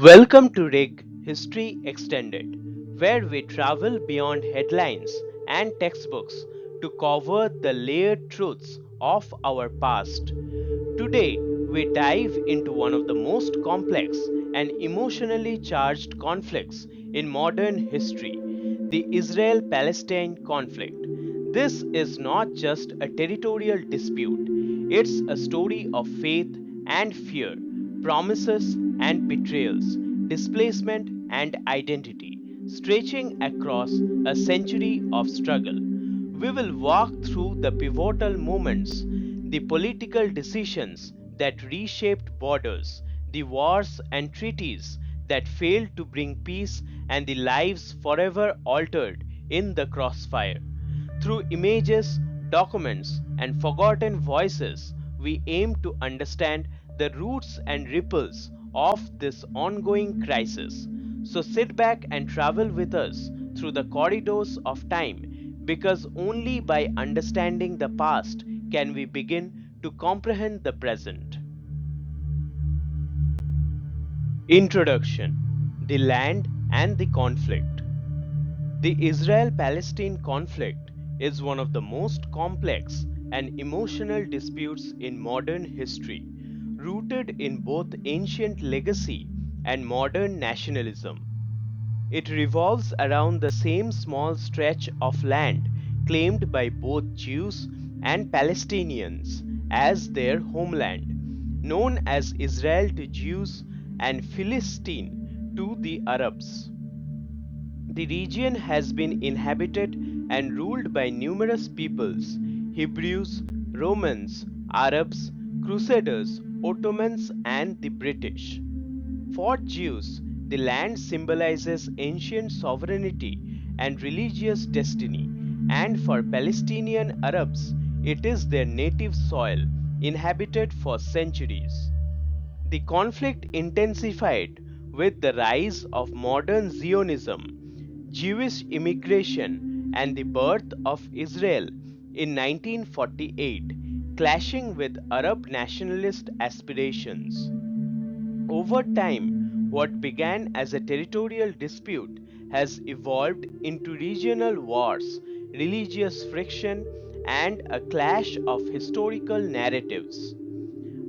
Welcome to RIG History Extended, where we travel beyond headlines and textbooks to cover the layered truths of our past. Today, we dive into one of the most complex and emotionally charged conflicts in modern history, the Israel Palestine conflict. This is not just a territorial dispute, it's a story of faith and fear, promises and betrayals, displacement and identity, stretching across a century of struggle. We will walk through the pivotal moments, the political decisions that reshaped borders, the wars and treaties that failed to bring peace, and the lives forever altered in the crossfire. Through images, documents, and forgotten voices, we aim to understand the roots and ripples of this ongoing crisis. So sit back and travel with us through the corridors of time, because only by understanding the past can we begin to comprehend the present. Introduction: The land and the conflict. The Israel Palestine conflict is one of the most complex and emotional disputes in modern history, rooted in both ancient legacy and modern nationalism. It revolves around the same small stretch of land claimed by both Jews and Palestinians as their homeland, known as Israel to Jews and Philistine to the Arabs. The region has been inhabited and ruled by numerous peoples: Hebrews, Romans, Arabs, Crusaders, Ottomans, and the British. For Jews, the land symbolizes ancient sovereignty and religious destiny, and for Palestinian Arabs, it is their native soil, inhabited for centuries. The conflict intensified with the rise of modern Zionism, Jewish immigration, and the birth of Israel in 1948, clashing with Arab nationalist aspirations. Over time, what began as a territorial dispute has evolved into regional wars, religious friction, and a clash of historical narratives.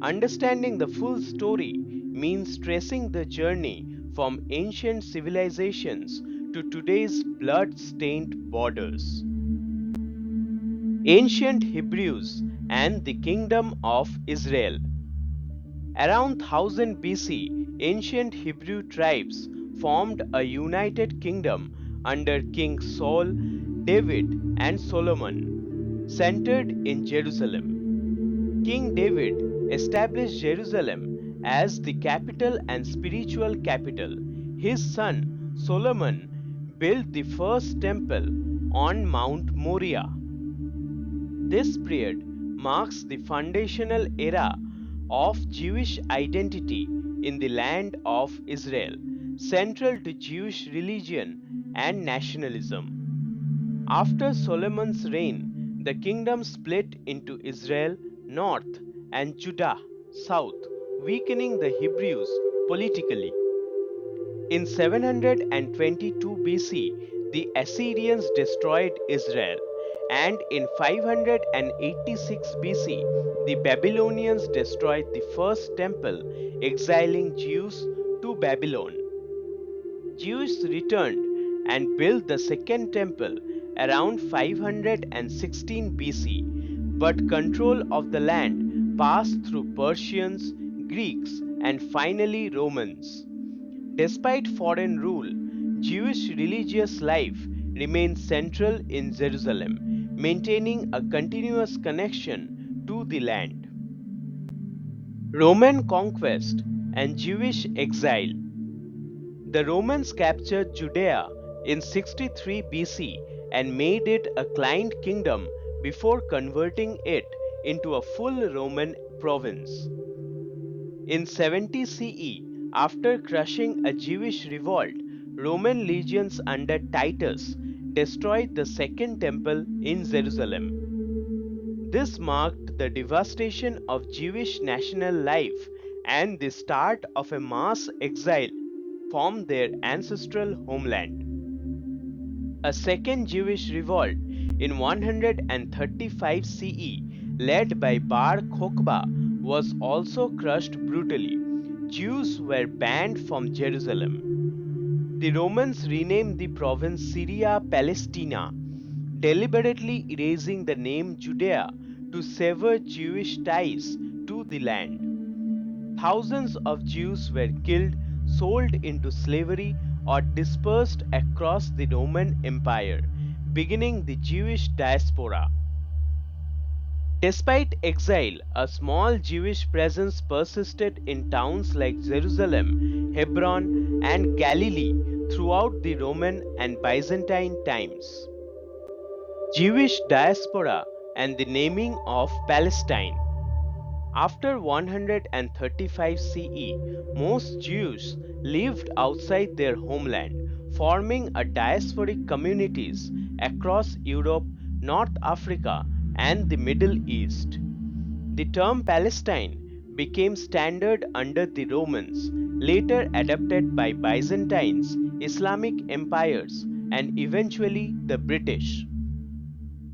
Understanding the full story means tracing the journey from ancient civilizations to today's blood stained borders. Ancient Hebrews and the Kingdom of Israel. Around 1000 BC, ancient Hebrew tribes formed a united kingdom under King Saul, David, and Solomon, centered in Jerusalem. King David established Jerusalem as the capital and spiritual capital. His son Solomon built the first temple on Mount Moriah. This period marks the foundational era of Jewish identity in the land of Israel, central to Jewish religion and nationalism. After Solomon's reign, the kingdom split into Israel north and Judah south, weakening the Hebrews politically. In 722 BC, the Assyrians destroyed Israel, and in 586 BC, the Babylonians destroyed the first temple, exiling Jews to Babylon. Jews returned and built the second temple around 516 BC, but control of the land passed through Persians, Greeks, and finally Romans. Despite foreign rule, Jewish religious life remained central in Jerusalem, maintaining a continuous connection to the land. Roman conquest and Jewish exile. The Romans captured Judea in 63 BC and made it a client kingdom before converting it into a full Roman province. In 70 CE, after crushing a Jewish revolt, Roman legions under Titus destroyed the Second Temple in Jerusalem. This marked the devastation of Jewish national life and the start of a mass exile from their ancestral homeland. A second Jewish revolt in 135 CE, led by Bar Kokhba, was also crushed brutally. Jews were banned from Jerusalem. The Romans renamed the province Syria Palestina, deliberately erasing the name Judea to sever Jewish ties to the land. Thousands of Jews were killed, sold into slavery, or dispersed across the Roman Empire, beginning the Jewish diaspora. Despite exile, a small Jewish presence persisted in towns like Jerusalem, Hebron, and Galilee throughout the Roman and Byzantine times. Jewish diaspora and the naming of Palestine. After 135 CE, most Jews lived outside their homeland, forming a diasporic communities across Europe, North Africa, and the Middle East. The term Palestine became standard under the Romans, later adopted by Byzantines, Islamic empires, and eventually the British.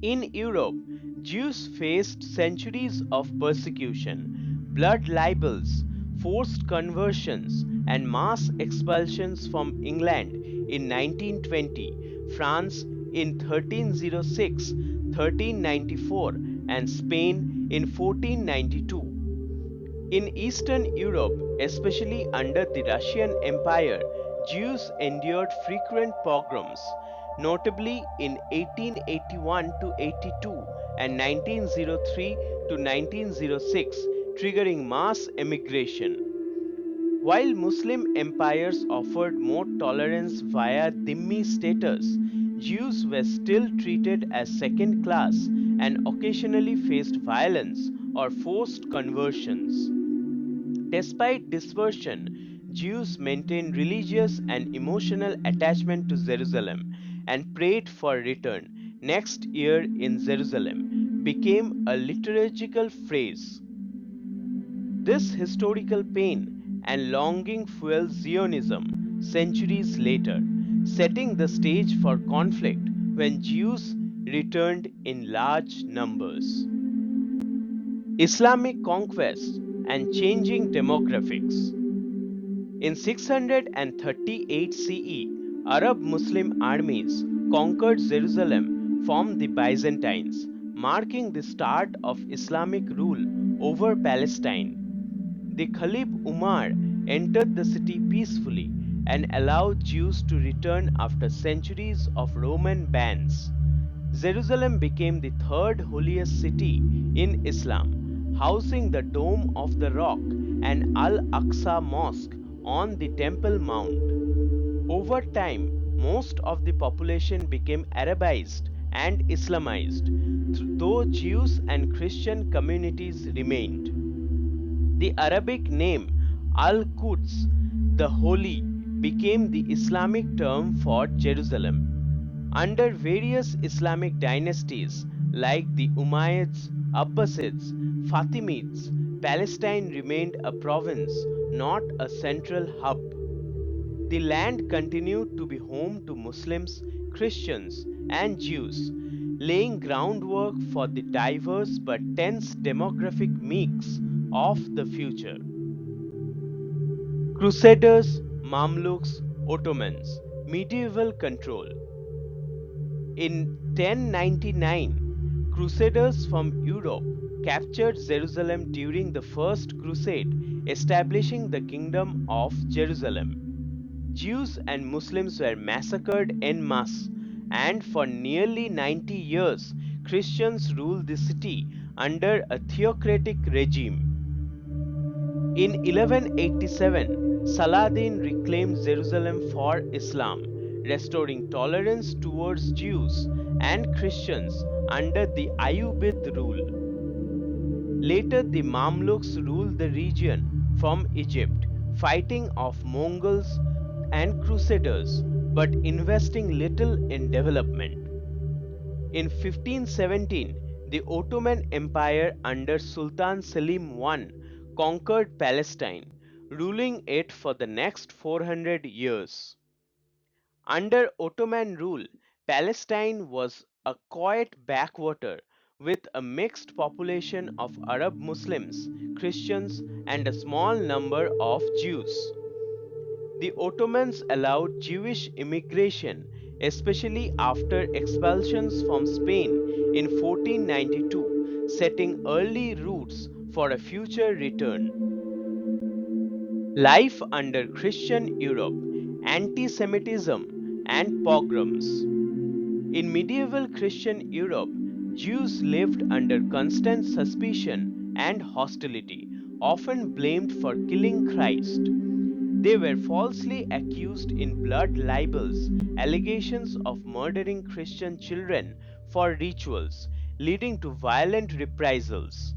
In Europe, Jews faced centuries of persecution, blood libels, forced conversions, and mass expulsions from England in 1920, France in 1306, 1394, and Spain in 1492. In Eastern Europe, especially under the Russian Empire, Jews endured frequent pogroms, notably in 1881 to 82 and 1903 to 1906, triggering mass emigration. While Muslim empires offered more tolerance via dhimmi status, Jews were still treated as second class and occasionally faced violence or forced conversions. Despite dispersion, Jews maintained religious and emotional attachment to Jerusalem and prayed for return. Next year in Jerusalem became a liturgical phrase. This historical pain and longing fueled Zionism centuries later, setting the stage for conflict when Jews returned in large numbers. Islamic conquest and changing demographics. In 638 CE, Arab Muslim armies conquered Jerusalem from the Byzantines, marking the start of Islamic rule over Palestine. The Caliph Umar entered the city peacefully and allowed Jews to return after centuries of Roman bans. Jerusalem became the third holiest city in Islam, housing the Dome of the Rock and Al Aqsa Mosque on the Temple Mount. Over time, most of the population became Arabized and Islamized, though Jews and Christian communities remained. The Arabic name Al Quds, the Holy, became the Islamic term for Jerusalem. Under various Islamic dynasties like the Umayyads, Abbasids, Fatimids, Palestine remained a province, not a central hub. The land continued to be home to Muslims, Christians, and Jews, laying groundwork for the diverse but tense demographic mix of the future. Crusaders, Mamluks, Ottomans, medieval control. In 1099, Crusaders from Europe captured Jerusalem during the First Crusade, establishing the Kingdom of Jerusalem. Jews and Muslims were massacred en masse, and for nearly 90 years, Christians ruled the city under a theocratic regime. In 1187, Saladin reclaimed Jerusalem for Islam, restoring tolerance towards Jews and Christians under the Ayyubid rule. Later, the Mamluks ruled the region from Egypt, fighting off Mongols and Crusaders but investing little in development. In 1517, the Ottoman Empire under Sultan Selim I conquered Palestine, ruling it for the next 400 years. Under Ottoman rule, Palestine was a quiet backwater with a mixed population of Arab Muslims, Christians, and a small number of Jews. The Ottomans allowed Jewish immigration, especially after expulsions from Spain in 1492, setting early roots for a future return. Life under Christian Europe, anti Semitism, and pogroms. In medieval Christian Europe, Jews lived under constant suspicion and hostility, often blamed for killing Christ. They were falsely accused in blood libels, allegations of murdering Christian children for rituals, leading to violent reprisals.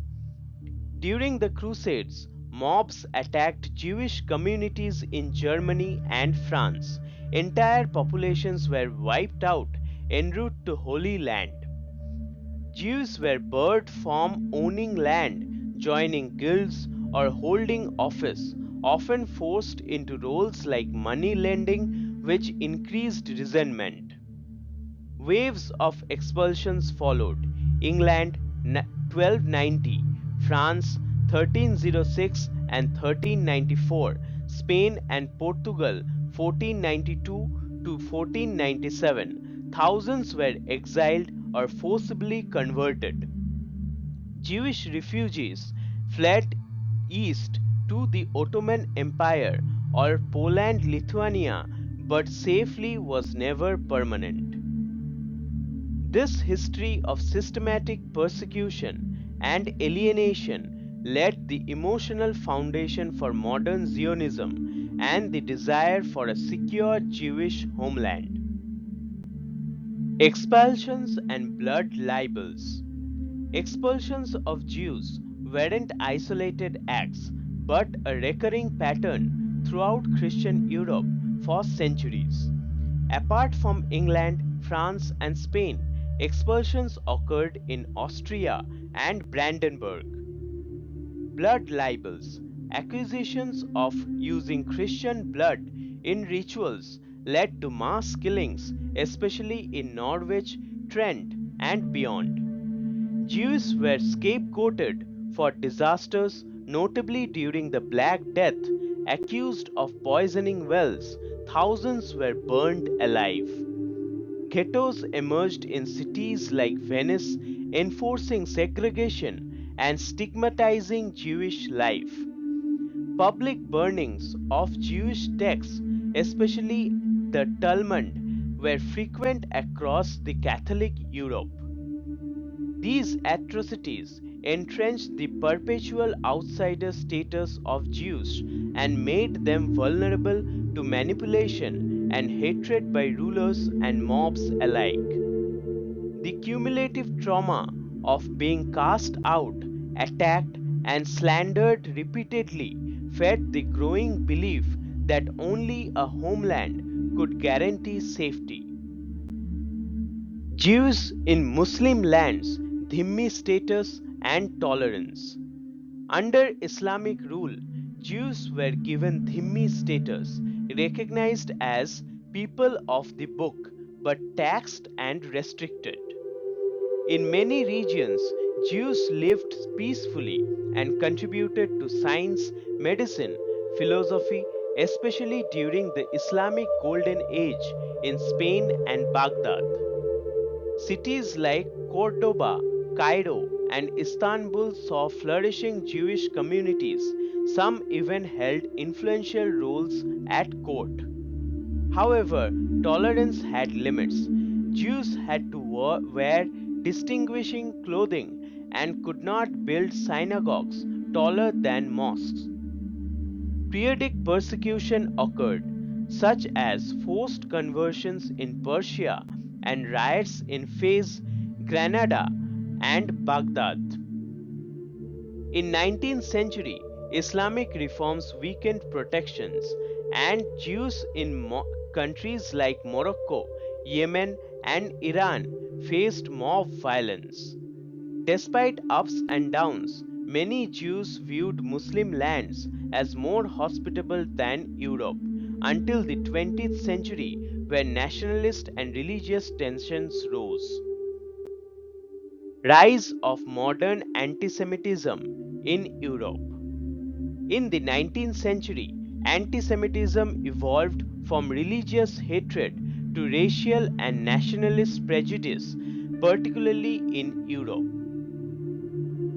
During the Crusades, mobs attacked Jewish communities in Germany and France. Entire populations were wiped out en route to Holy Land. Jews were barred from owning land, joining guilds, or holding office, often forced into roles like money lending, which increased resentment. Waves of expulsions followed: England 1290, France 1306 and 1394, Spain and Portugal 1492 to 1497. Thousands were exiled or forcibly converted. Jewish refugees fled east to the Ottoman Empire or Poland-Lithuania, but safely was never permanent. This history of systematic persecution and alienation laid the emotional foundation for modern Zionism and the desire for a secure Jewish homeland. Expulsions and blood libels. Expulsions of Jews weren't isolated acts, but a recurring pattern throughout Christian Europe for centuries. Apart from England, France, and Spain, expulsions occurred in Austria and Brandenburg. Blood libels, accusations of using Christian blood in rituals, led to mass killings, especially in Norwich, Trent, and beyond. Jews were scapegoated for disasters, notably during the Black Death, accused of poisoning wells. Thousands were burned alive. Ghettos emerged in cities like Venice, enforcing segregation and stigmatizing Jewish life. Public burnings of Jewish texts, especially the Talmud, were frequent across the Catholic Europe. These atrocities entrenched the perpetual outsider status of Jews and made them vulnerable to manipulation and hatred by rulers and mobs alike. The cumulative trauma of being cast out, attacked, and slandered repeatedly fed the growing belief that only a homeland could guarantee safety. Jews in Muslim lands, dhimmi status and tolerance. Under Islamic rule, Jews were given dhimmi status, recognized as people of the book but taxed and restricted. In many regions, Jews lived peacefully and contributed to science, medicine, philosophy, especially during the Islamic Golden Age in Spain and Baghdad. Cities like Cordoba, Cairo, and Istanbul saw flourishing Jewish communities. Some even held influential roles at court. However, tolerance had limits. Jews had to wear distinguishing clothing and could not build synagogues taller than mosques. Periodic persecution occurred, such as forced conversions in Persia and riots in Fez, Granada, and Baghdad. In 19th century, Islamic reforms weakened protections, and Jews in countries like Morocco, Yemen, and Iran faced mob violence. Despite ups and downs, many Jews viewed Muslim lands as more hospitable than Europe until the 20th century, when nationalist and religious tensions rose. Rise of modern anti-Semitism in Europe. In the 19th century, anti-Semitism evolved from religious hatred to racial and nationalist prejudice, particularly in Europe.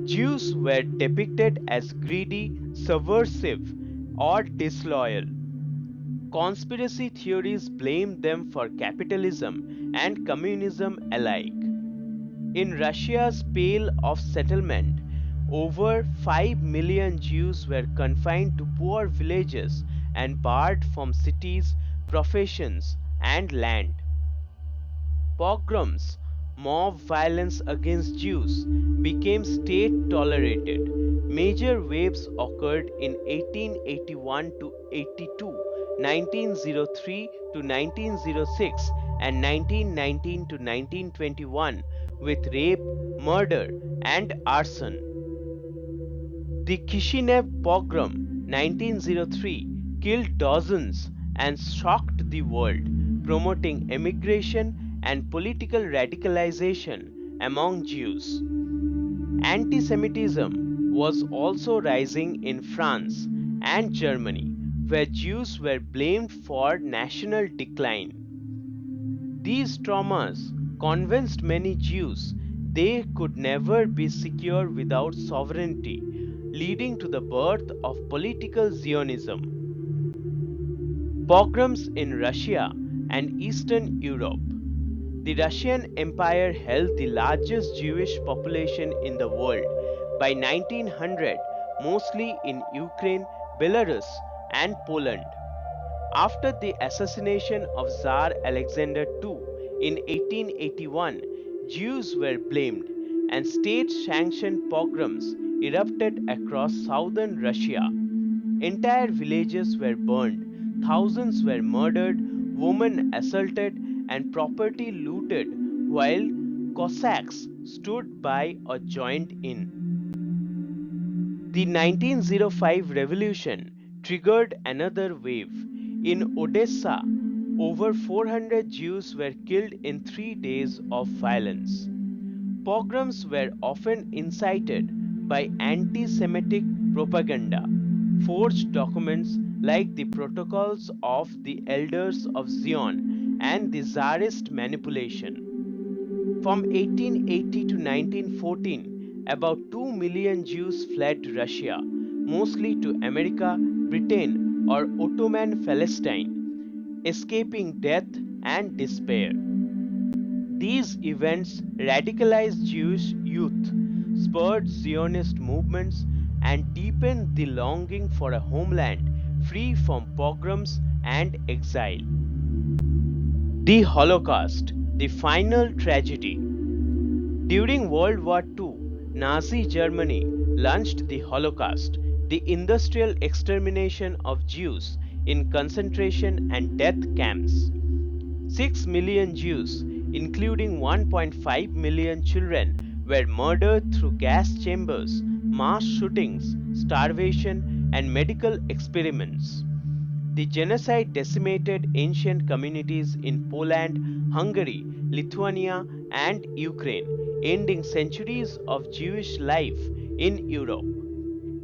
Jews were depicted as greedy, subversive, or disloyal. Conspiracy theories blamed them for capitalism and communism alike. In Russia's Pale of Settlement, over 5 million Jews were confined to poor villages and barred from cities, professions, and land. Pogroms, mob violence against Jews, became state tolerated. Major waves occurred in 1881 to 82, 1903 to 1906, and 1919 to 1921 with rape, murder, and arson. The Kishinev pogrom 1903 killed dozens and shocked the world, promoting emigration and political radicalization among Jews. Anti-Semitism was also rising in France and Germany, where Jews were blamed for national decline. These traumas convinced many Jews they could never be secure without sovereignty, leading to the birth of political Zionism. Pogroms in Russia and Eastern Europe. The Russian Empire held the largest Jewish population in the world by 1900, mostly in Ukraine, Belarus, and Poland. After the assassination of Tsar Alexander II in 1881, Jews were blamed, and state sanctioned pogroms erupted across southern Russia. Entire villages were burned, thousands were murdered, women assaulted, and property looted, while Cossacks stood by or joined in. The 1905 revolution triggered another wave. In Odessa, over 400 Jews were killed in 3 days of violence. Pogroms were often incited by anti Semitic propaganda. Forged documents like the Protocols of the Elders of Zion and the Tsarist manipulation. From 1880 to 1914, about 2 million Jews fled Russia, mostly to America, Britain, or Ottoman Palestine, escaping death and despair. These events radicalized Jewish youth, spurred Zionist movements, and deepened the longing for a homeland free from pogroms and exile. The Holocaust, the final tragedy. During World War II, Nazi Germany launched the Holocaust, the industrial extermination of Jews in concentration and death camps. 6 million Jews, including 1.5 million children, were murdered through gas chambers, mass shootings, starvation, and medical experiments. The genocide decimated ancient communities in Poland, Hungary, Lithuania, and Ukraine, ending centuries of Jewish life in Europe.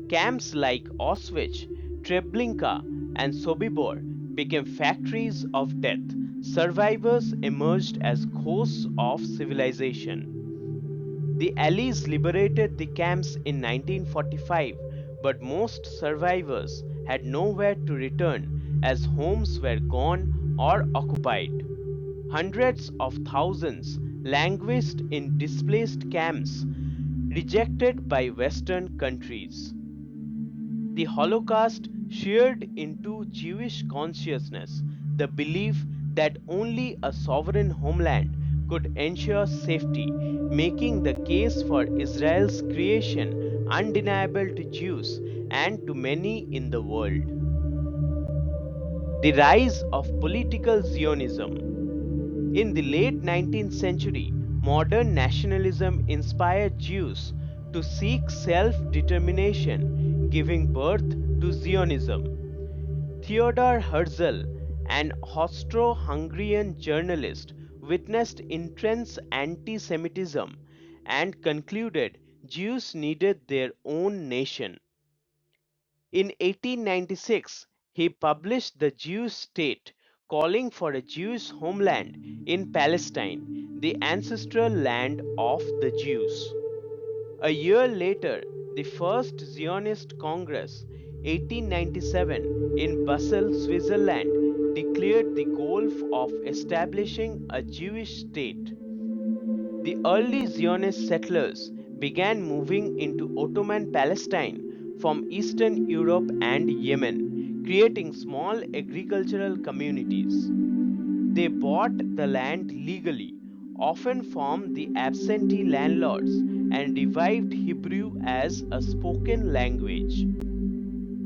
Camps like Auschwitz, Treblinka, and Sobibor became factories of death. Survivors emerged as ghosts of civilization. The Allies liberated the camps in 1945, but most survivors had nowhere to return as homes were gone or occupied. Hundreds of thousands languished in displaced camps, rejected by Western countries. The Holocaust sheared into Jewish consciousness the belief that only a sovereign homeland could ensure safety, making the case for Israel's creation undeniable to Jews and to many in the world. The rise of political Zionism. In the late 19th century, modern nationalism inspired Jews to seek self determination, giving birth to Zionism. Theodor Herzl, an Austro-Hungarian journalist, witnessed intense anti-Semitism and concluded Jews needed their own nation. In 1896, he published The Jewish State, calling for a Jewish homeland in Palestine, the ancestral land of the Jews. A year later, the First Zionist Congress, 1897, in Basel, Switzerland, declared the goal of establishing a Jewish state. The early Zionist settlers began moving into Ottoman Palestine from Eastern Europe and Yemen, creating small agricultural communities. They bought the land legally, often from the absentee landlords, and revived Hebrew as a spoken language.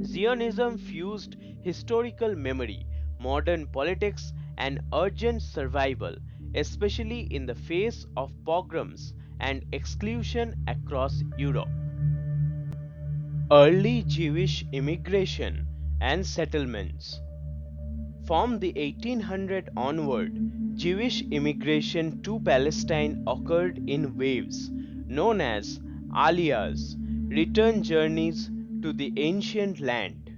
Zionism fused historical memory, modern politics, and urgent survival, especially in the face of pogroms and exclusion across Europe. Early Jewish immigration and settlements. From the 1800s onward, Jewish immigration to Palestine occurred in waves, known as aliyahs, return journeys to the ancient land.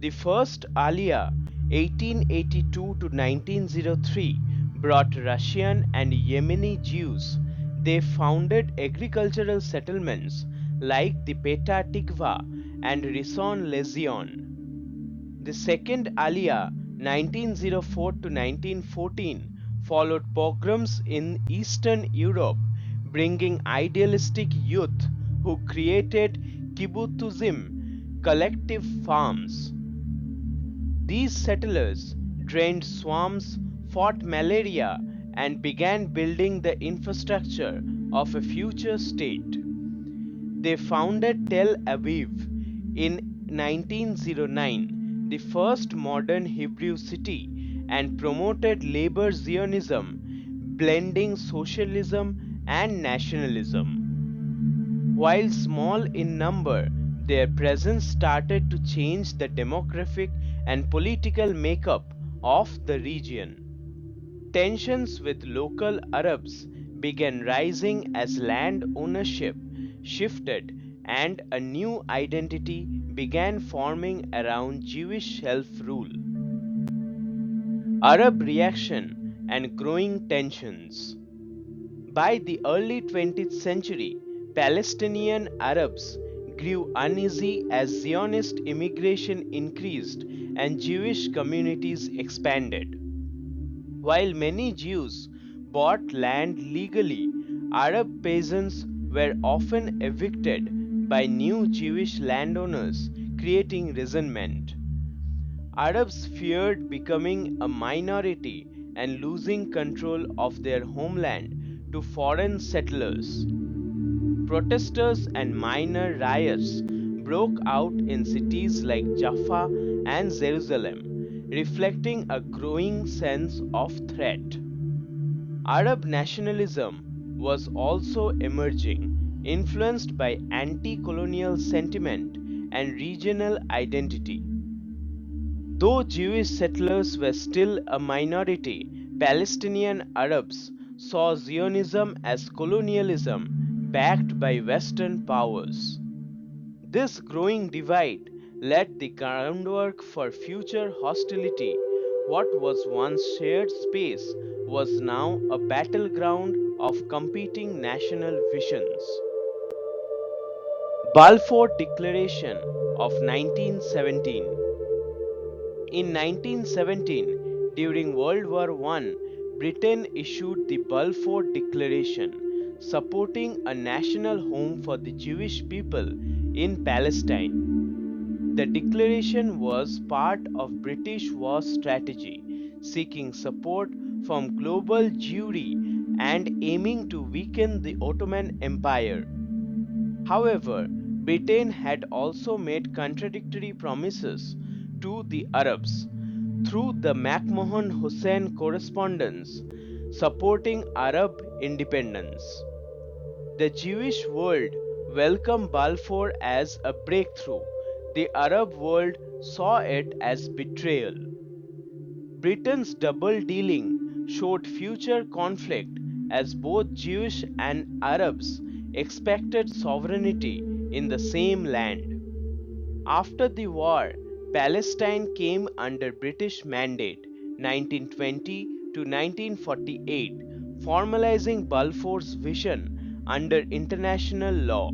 The first aliyah, 1882 to 1903, brought Russian and Yemeni Jews. They founded agricultural settlements like the Petah Tikva and Rishon LeZion. The second Aliyah, 1904 to 1914, followed pogroms in Eastern Europe, bringing idealistic youth who created kibbutzim, collective farms. These settlers drained swamps, fought malaria, and began building the infrastructure of a future state. They founded Tel Aviv in 1909, the first modern Hebrew city, and promoted labor Zionism, blending socialism and nationalism. While small in number, their presence started to change the demographic and political makeup of the region. Tensions with local Arabs began rising as land ownership shifted and a new identity began forming around Jewish self rule. Arab reaction and growing tensions. By the early 20th century, Palestinian Arabs grew uneasy as Zionist immigration increased and Jewish communities expanded. While many Jews bought land legally, Arab peasants were often evicted by new Jewish landowners, creating resentment. Arabs feared becoming a minority and losing control of their homeland to foreign settlers. Protesters and minor riots broke out in cities like Jaffa and Jerusalem, reflecting a growing sense of threat. Arab nationalism was also emerging, influenced by anti colonial sentiment and regional identity. Though Jewish settlers were still a minority, Palestinian Arabs saw Zionism as colonialism backed by Western powers. This growing divide laid the groundwork for future hostility. What was once shared space was now a battleground of competing national visions. Balfour Declaration of 1917. In 1917, during World War I, Britain issued the Balfour Declaration, supporting a national home for the Jewish people in Palestine. The declaration was part of British war strategy, seeking support from global Jewry and aiming to weaken the Ottoman Empire. However, Britain had also made contradictory promises to the Arabs through the McMahon-Hussein correspondence supporting Arab independence. The Jewish world welcomed Balfour as a breakthrough. The Arab world saw it as betrayal. Britain's double dealing showed future conflict as both Jewish and Arabs expected sovereignty in the same land. After the war, Palestine came under British mandate 1920 to 1948, formalizing Balfour's vision under international law.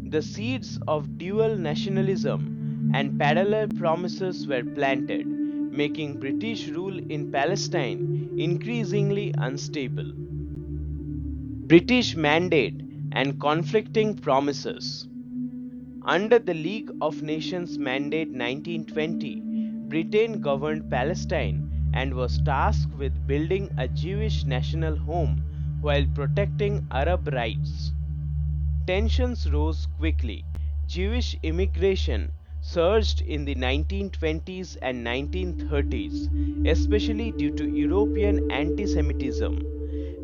The seeds of dual nationalism and parallel promises were planted, making British rule in Palestine increasingly unstable. British mandate and conflicting promises. Under the League of Nations Mandate 1920, Britain governed Palestine and was tasked with building a Jewish national home while protecting Arab rights. Tensions rose quickly. Jewish immigration surged in the 1920s and 1930s, especially due to European anti Semitism.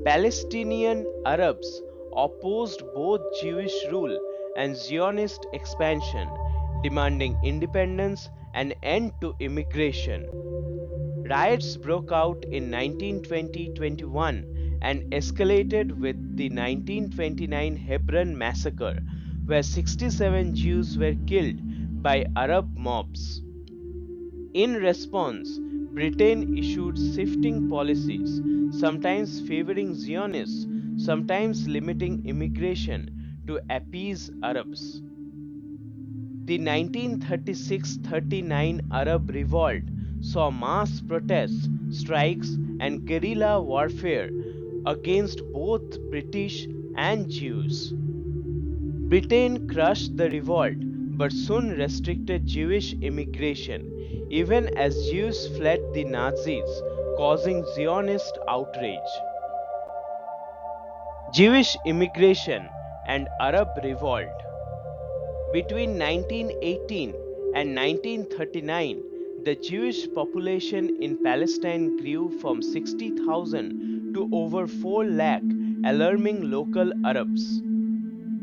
Palestinian Arabs opposed both Jewish rule and Zionist expansion, demanding independence and end to immigration. Riots broke out in 1920-21 and escalated with the 1929 Hebron massacre, where 67 Jews were killed by Arab mobs. In response, Britain issued shifting policies, sometimes favoring Zionists, sometimes limiting immigration to appease Arabs. The 1936-39 Arab Revolt saw mass protests, strikes, and guerrilla warfare against both British and Jews. Britain crushed the revolt but soon restricted Jewish immigration, even as Jews fled the Nazis, causing Zionist outrage. Jewish immigration and Arab revolt. Between 1918 and 1939, the Jewish population in Palestine grew from 60,000 to over 4 lakh, alarming local Arabs.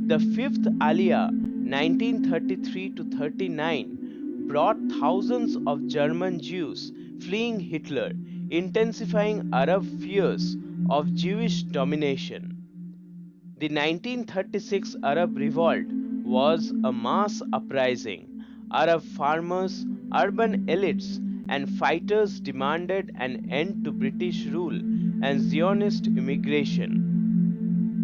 The fifth Aliyah, 1933 to 39, brought thousands of German Jews fleeing Hitler, intensifying Arab fears of Jewish domination. The 1936 Arab Revolt was a mass uprising. Arab farmers, urban elites, and fighters demanded an end to British rule and Zionist immigration.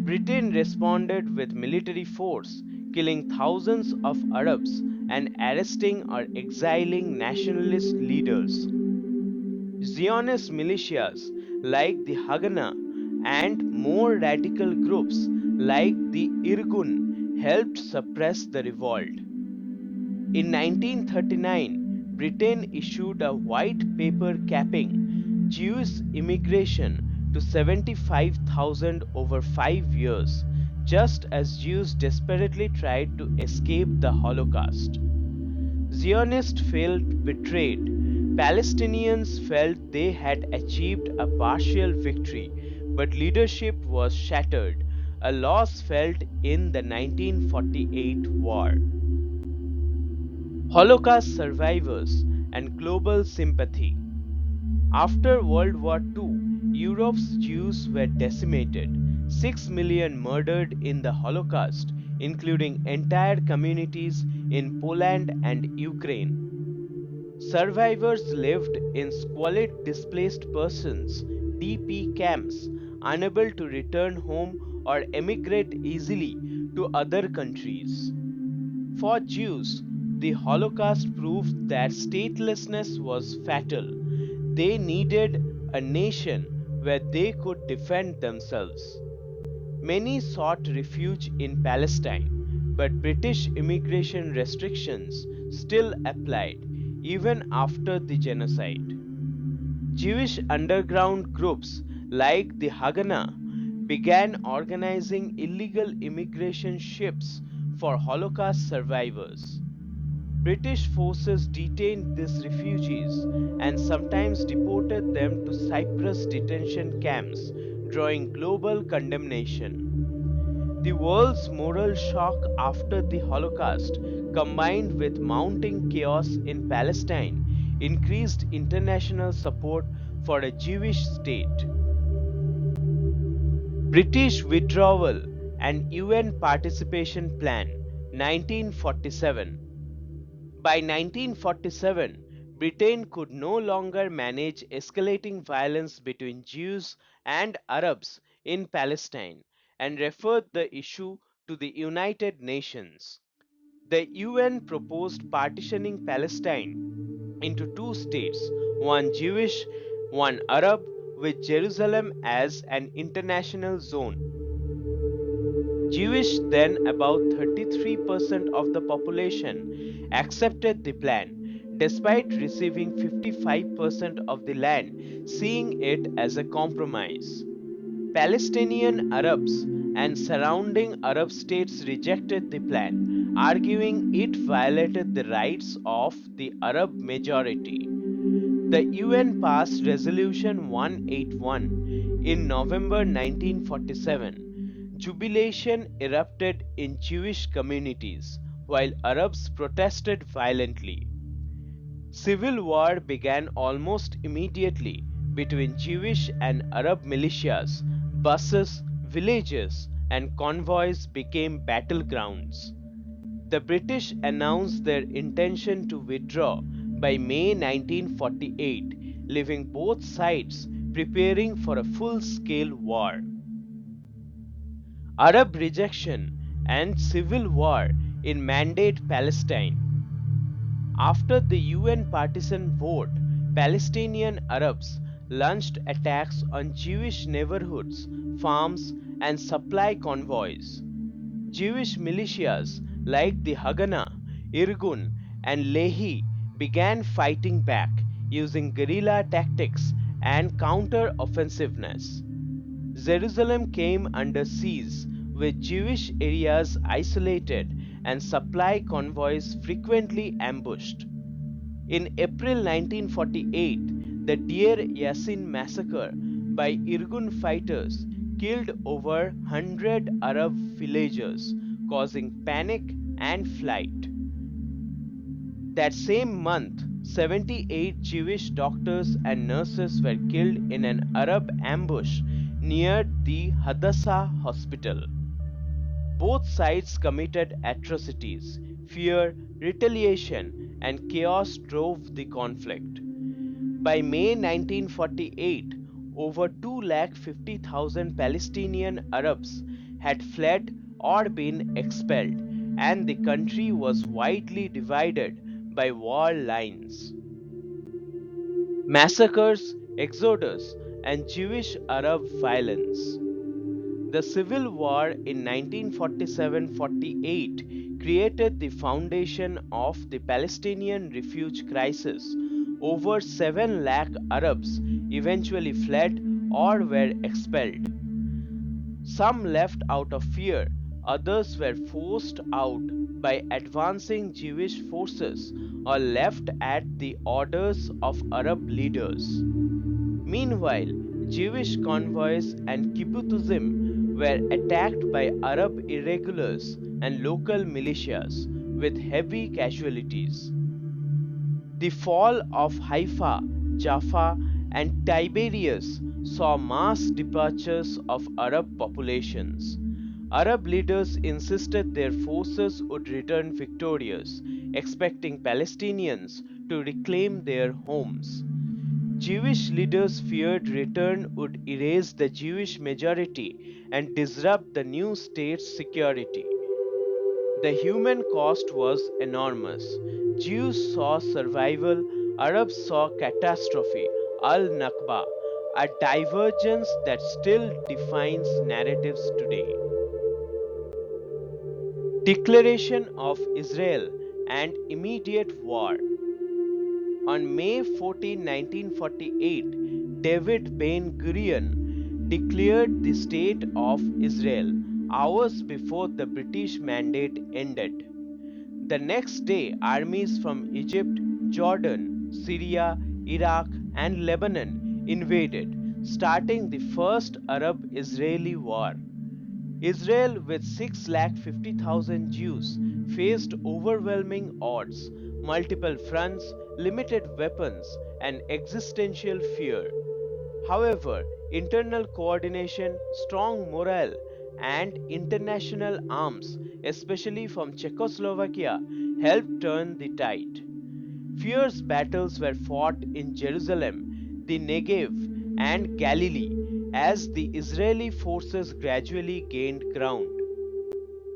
Britain responded with military force, killing thousands of Arabs and arresting or exiling nationalist leaders. Zionist militias like the Haganah and more radical groups like the Irgun helped suppress the revolt. In 1939, Britain issued a white paper capping Jewish immigration to 75,000 over 5 years, just as Jews desperately tried to escape the Holocaust. Zionists felt betrayed. Palestinians felt they had achieved a partial victory, but leadership was shattered, a loss felt in the 1948 war. Holocaust survivors and global sympathy. After World War II, Europe's Jews were decimated, 6 million murdered in the Holocaust, including entire communities in Poland and Ukraine. Survivors lived in squalid displaced persons (DP) camps, unable to return home or emigrate easily to other countries. For Jews, the Holocaust proved that statelessness was fatal. They needed a nation where they could defend themselves. Many sought refuge in Palestine, but British immigration restrictions still applied even after the genocide. Jewish underground groups like the Haganah began organizing illegal immigration ships for Holocaust survivors. British forces detained these refugees and sometimes deported them to Cyprus detention camps, drawing global condemnation. The world's moral shock after the Holocaust, combined with mounting chaos in Palestine, increased international support for a Jewish state. British withdrawal and UN participation plan 1947. By 1947, Britain could no longer manage escalating violence between Jews and Arabs in Palestine and referred the issue to the United Nations. The UN proposed partitioning Palestine into two states, one Jewish, one Arab, with Jerusalem as an international zone. Jewish, then about 33% of the population, accepted the plan, despite receiving 55% of the land, seeing it as a compromise. Palestinian Arabs and surrounding Arab states rejected the plan, arguing it violated the rights of the Arab majority. The UN passed Resolution 181 in November 1947. Jubilation erupted in Jewish communities, while Arabs protested violently. Civil war began almost immediately between Jewish and Arab militias. Buses, villages, and convoys became battlegrounds. The British announced their intention to withdraw by May 1948, leaving both sides preparing for a full-scale war. Arab rejection and civil war in Mandate Palestine. After the UN partition vote, Palestinian Arabs launched attacks on Jewish neighborhoods, farms, and supply convoys. Jewish militias like the Haganah, Irgun, and Lehi began fighting back using guerrilla tactics and counter-offensiveness. Jerusalem came under siege, with Jewish areas isolated and supply convoys frequently ambushed. In April 1948, the Deir Yassin massacre by Irgun fighters killed over 100 Arab villagers, causing panic and flight. That same month, 78 Jewish doctors and nurses were killed in an Arab ambush near the Hadassah hospital. Both sides committed atrocities. Fear, retaliation, and chaos drove the conflict. By May 1948, over 250,000 Palestinian Arabs had fled or been expelled, and the country was widely divided by war lines. Massacres, exodus, and Jewish Arab violence. The civil war in 1947-48 created the foundation of the Palestinian refugee crisis. Over 7 lakh Arabs eventually fled or were expelled. Some left out of fear, others were forced out by advancing Jewish forces or left at the orders of Arab leaders. Meanwhile, Jewish convoys and kibbutzim were attacked by Arab irregulars and local militias, with heavy casualties. The fall of Haifa, Jaffa, and Tiberias saw mass departures of Arab populations. Arab leaders insisted their forces would return victorious, expecting Palestinians to reclaim their homes. Jewish leaders feared return would erase the Jewish majority and disrupt the new state's security. The human cost was enormous. Jews saw survival, Arabs saw catastrophe, al-Nakba, a divergence that still defines narratives today. Declaration of Israel and immediate war. On May 14, 1948, David Ben-Gurion declared the State of Israel hours before the British Mandate ended. The next day, armies from Egypt, Jordan, Syria, Iraq, and Lebanon invaded, starting the First Arab-Israeli War. Israel, with 650,000 Jews, faced overwhelming odds, multiple fronts, limited weapons, and existential fear. However, internal coordination, strong morale, and international arms, especially from Czechoslovakia, helped turn the tide. Fierce battles were fought in Jerusalem, the Negev, and Galilee as the Israeli forces gradually gained ground.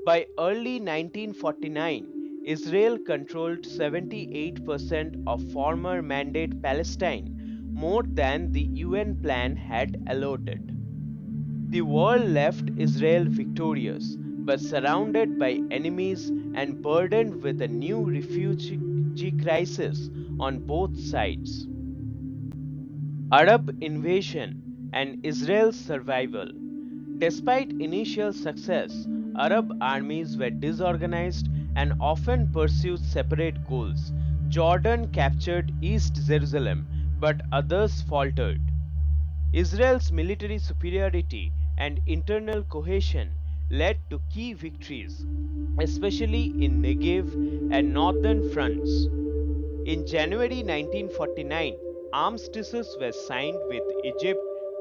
By early 1949, Israel controlled 78% of former Mandate Palestine, more than the UN plan had allotted. The world left Israel victorious, but surrounded by enemies and burdened with a new refugee crisis on both sides. Arab invasion and Israel's survival. Despite initial success, Arab armies were disorganized and often pursued separate goals. Jordan captured East Jerusalem, but others faltered. Israel's military superiority and internal cohesion led to key victories, especially in Negev and northern fronts. In January 1949, armistices were signed with Egypt,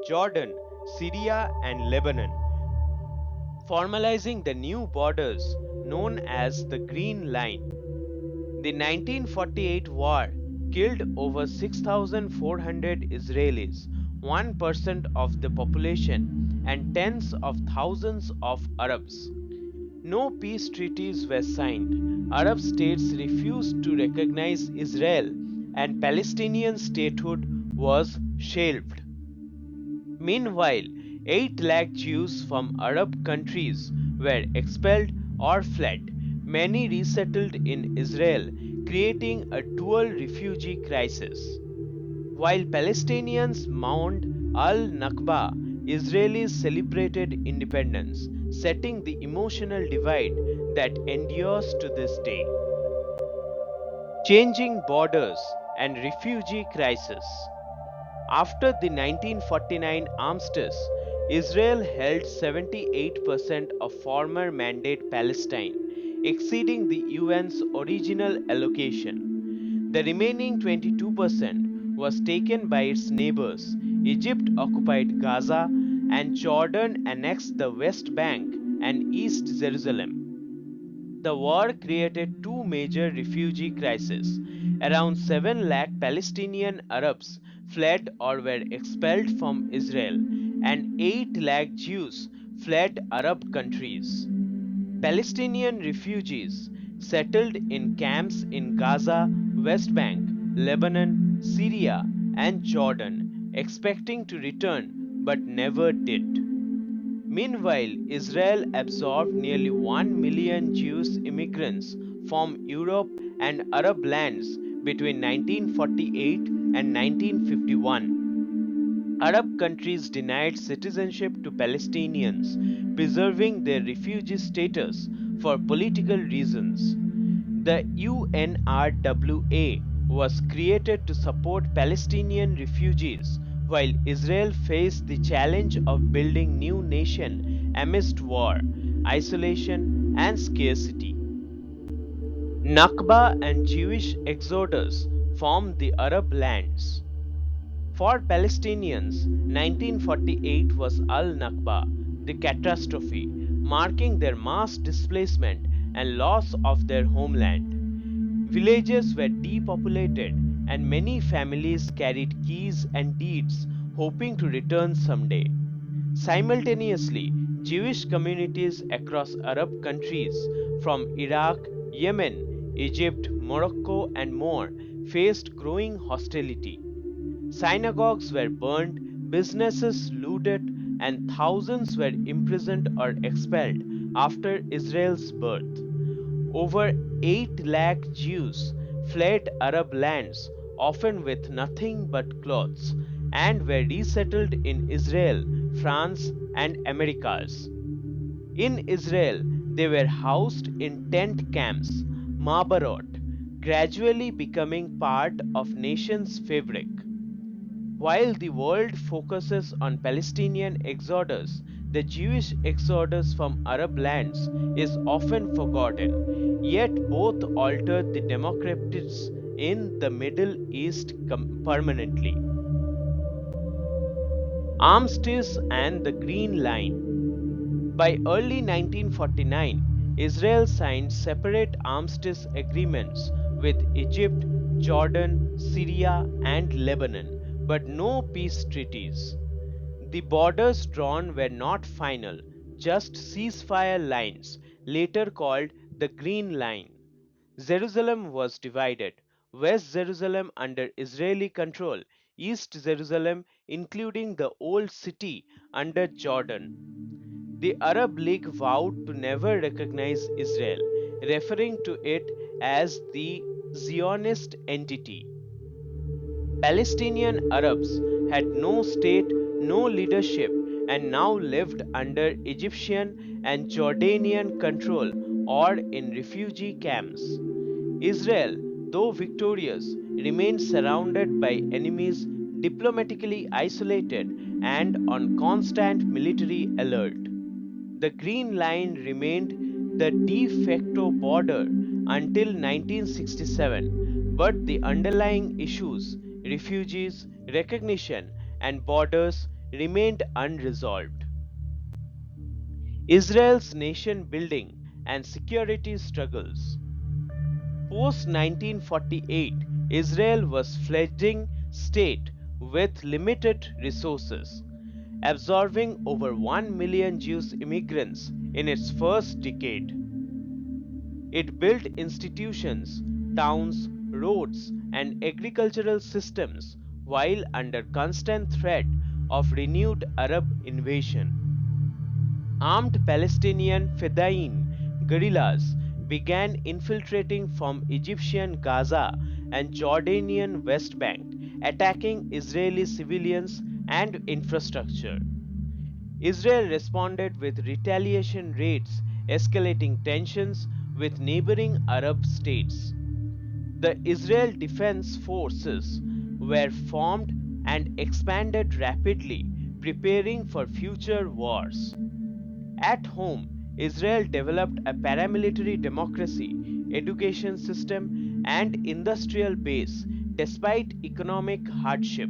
Jordan, Syria, and Lebanon, formalizing the new borders known as the Green Line. The 1948 war killed over 6,400 Israelis, 1% of the population, and tens of thousands of Arabs. No peace treaties were signed. Arab states refused to recognize Israel, and Palestinian statehood was shelved. Meanwhile, 8 lakh Jews from Arab countries were expelled or fled. Many resettled in Israel, creating a dual refugee crisis. While Palestinians mourned Al Nakba, Israelis celebrated independence, setting the emotional divide that endures to this day. Changing borders and refugee crisis. After the 1949 armistice, Israel held 78% of former Mandate Palestine, exceeding the UN's original allocation. The remaining 22% was taken by its neighbors. Egypt occupied Gaza, and Jordan annexed the West Bank and East Jerusalem. The war created two major refugee crises. Around 7 lakh Palestinian Arabs fled or were expelled from Israel, and 8 lakh Jews fled Arab countries. Palestinian refugees settled in camps in Gaza, West Bank, Lebanon, Syria, and Jordan, expecting to return but never did. Meanwhile, Israel absorbed nearly 1 million Jewish immigrants from Europe and Arab lands between 1948 and 1951. Arab countries denied citizenship to Palestinians, preserving their refugee status for political reasons. The UNRWA was created to support Palestinian refugees, while Israel faced the challenge of building new nation amidst war, isolation, and scarcity. Nakba and Jewish exodus formed the Arab lands. For Palestinians, 1948 was Al Nakba, the catastrophe, marking their mass displacement and loss of their homeland. Villages were depopulated, and many families carried keys and deeds, hoping to return someday. Simultaneously, Jewish communities across Arab countries, from Iraq, Yemen, Egypt, Morocco, and more, faced growing hostility. Synagogues were burned, businesses looted, and thousands were imprisoned or expelled after Israel's birth. Over 8 lakh Jews fled Arab lands, often with nothing but clothes, and were resettled in Israel, France, and Americas. In Israel, they were housed in tent camps, mabarot, gradually becoming part of nation's fabric. While the world focuses on Palestinian exodus, The Jewish exodus from Arab lands is often forgotten, yet both altered the demographics in the Middle East permanently. Armistice and the Green Line. By early 1949, Israel signed separate armistice agreements with Egypt, Jordan, Syria, and Lebanon, but no peace treaties. The borders drawn were not final, just ceasefire lines, later called the Green Line. Jerusalem was divided: West Jerusalem under Israeli control, East Jerusalem, including the Old City, under Jordan. The Arab League vowed to never recognize Israel, referring to it as the Zionist entity. Palestinian Arabs had no state, no leadership, and now lived under Egyptian and Jordanian control or in refugee camps. Israel, though victorious, remained surrounded by enemies, diplomatically isolated, and on constant military alert. The Green Line remained the de facto border until 1967, but the underlying issues, refugees, recognition, and borders, remained unresolved. Israel's nation building and security struggles. Post 1948, Israel was a fledgling state with limited resources, absorbing over 1 million Jewish immigrants in its first decade. It built institutions, towns, roads, and agricultural systems while under constant threat of renewed Arab invasion. Armed Palestinian Fedayeen guerrillas began infiltrating from Egyptian Gaza and Jordanian West Bank, attacking Israeli civilians and infrastructure. Israel responded with retaliation raids, escalating tensions with neighboring Arab states. The Israel Defense Forces were formed and expanded rapidly, preparing for future wars. At home, Israel developed a paramilitary democracy, education system, and industrial base despite economic hardship.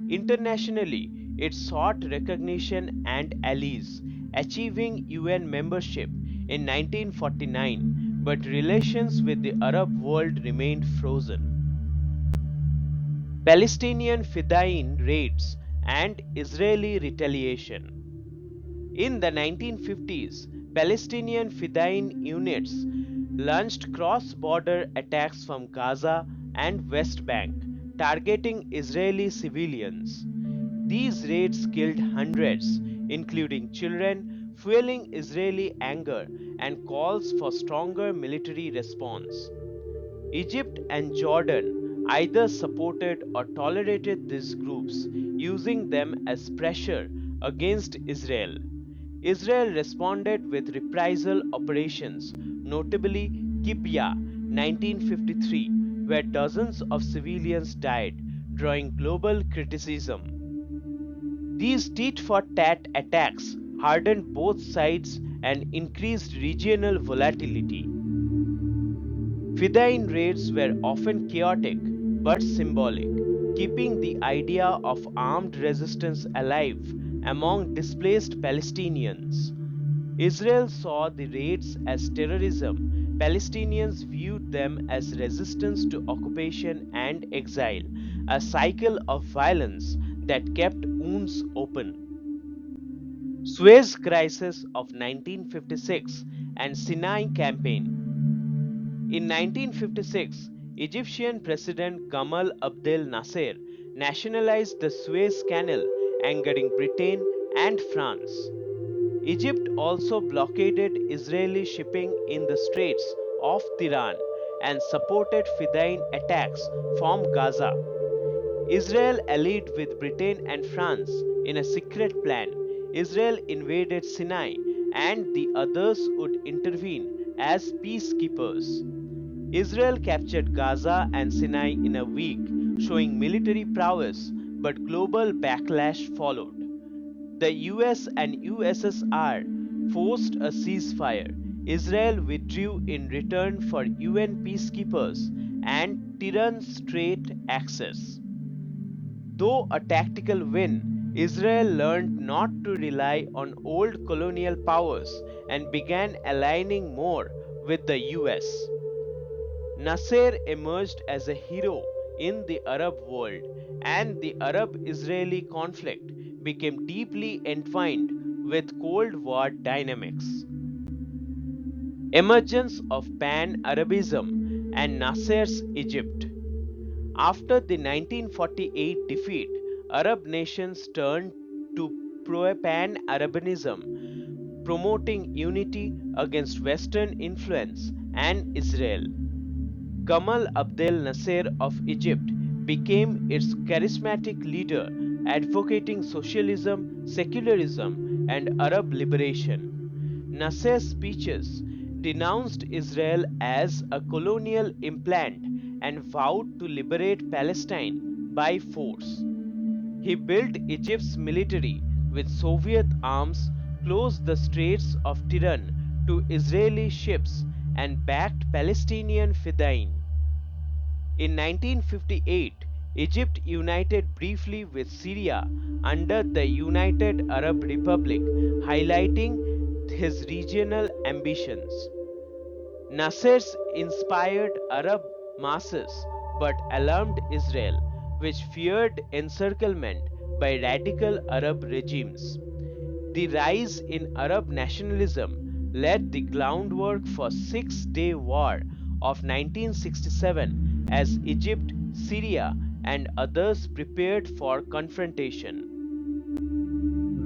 Internationally, it sought recognition and allies, achieving UN membership in 1949, but relations with the Arab world remained frozen. Palestinian Fedayeen raids and Israeli retaliation. In the 1950s, Palestinian Fedayeen units launched cross-border attacks from Gaza and West Bank, targeting Israeli civilians. These raids killed hundreds, including children, fueling Israeli anger and calls for stronger military response. Egypt and Jordan either supported or tolerated these groups, using them as pressure against Israel. Israel responded with reprisal operations, notably Kibbutz 1953, where dozens of civilians died, drawing global criticism. These tit-for-tat attacks hardened both sides and increased regional volatility. Fedayeen raids were often chaotic but symbolic, keeping the idea of armed resistance alive among displaced Palestinians. Israel saw the raids as terrorism. Palestinians viewed them as resistance to occupation and exile, a cycle of violence that kept wounds open. Suez Crisis of 1956 and Sinai Campaign. In 1956, Egyptian President Gamal Abdel Nasser nationalized the Suez Canal, angering Britain and France. Egypt also blockaded Israeli shipping in the Straits of Tiran and supported Fedayeen attacks from Gaza. Israel allied with Britain and France in a secret plan. Israel invaded Sinai, and the others would intervene as peacekeepers. Israel captured Gaza and Sinai in a week, showing military prowess, but global backlash followed. The US and USSR forced a ceasefire. Israel withdrew in return for UN peacekeepers and Tiran Strait access. Though a tactical win, Israel learned not to rely on old colonial powers and began aligning more with the US. Nasser emerged as a hero in the Arab world, and the Arab Israeli conflict became deeply entwined with Cold War dynamics. Emergence of Pan Arabism and Nasser's Egypt. After the 1948 defeat, Arab nations turned to Pan Arabism, promoting unity against Western influence and Israel. Gamal Abdel Nasser of Egypt became its charismatic leader, advocating socialism, secularism, and Arab liberation. Nasser's speeches denounced Israel as a colonial implant and vowed to liberate Palestine by force. He built Egypt's military with Soviet arms, closed the Straits of Tiran to Israeli ships, and backed Palestinian Fedayeen. In 1958, Egypt united briefly with Syria under the United Arab Republic, highlighting his regional ambitions. Nasser's inspired Arab masses but alarmed Israel, which feared encirclement by radical Arab regimes. The rise in Arab nationalism laid the groundwork for Six-Day War of 1967 as Egypt, Syria, and others prepared for confrontation.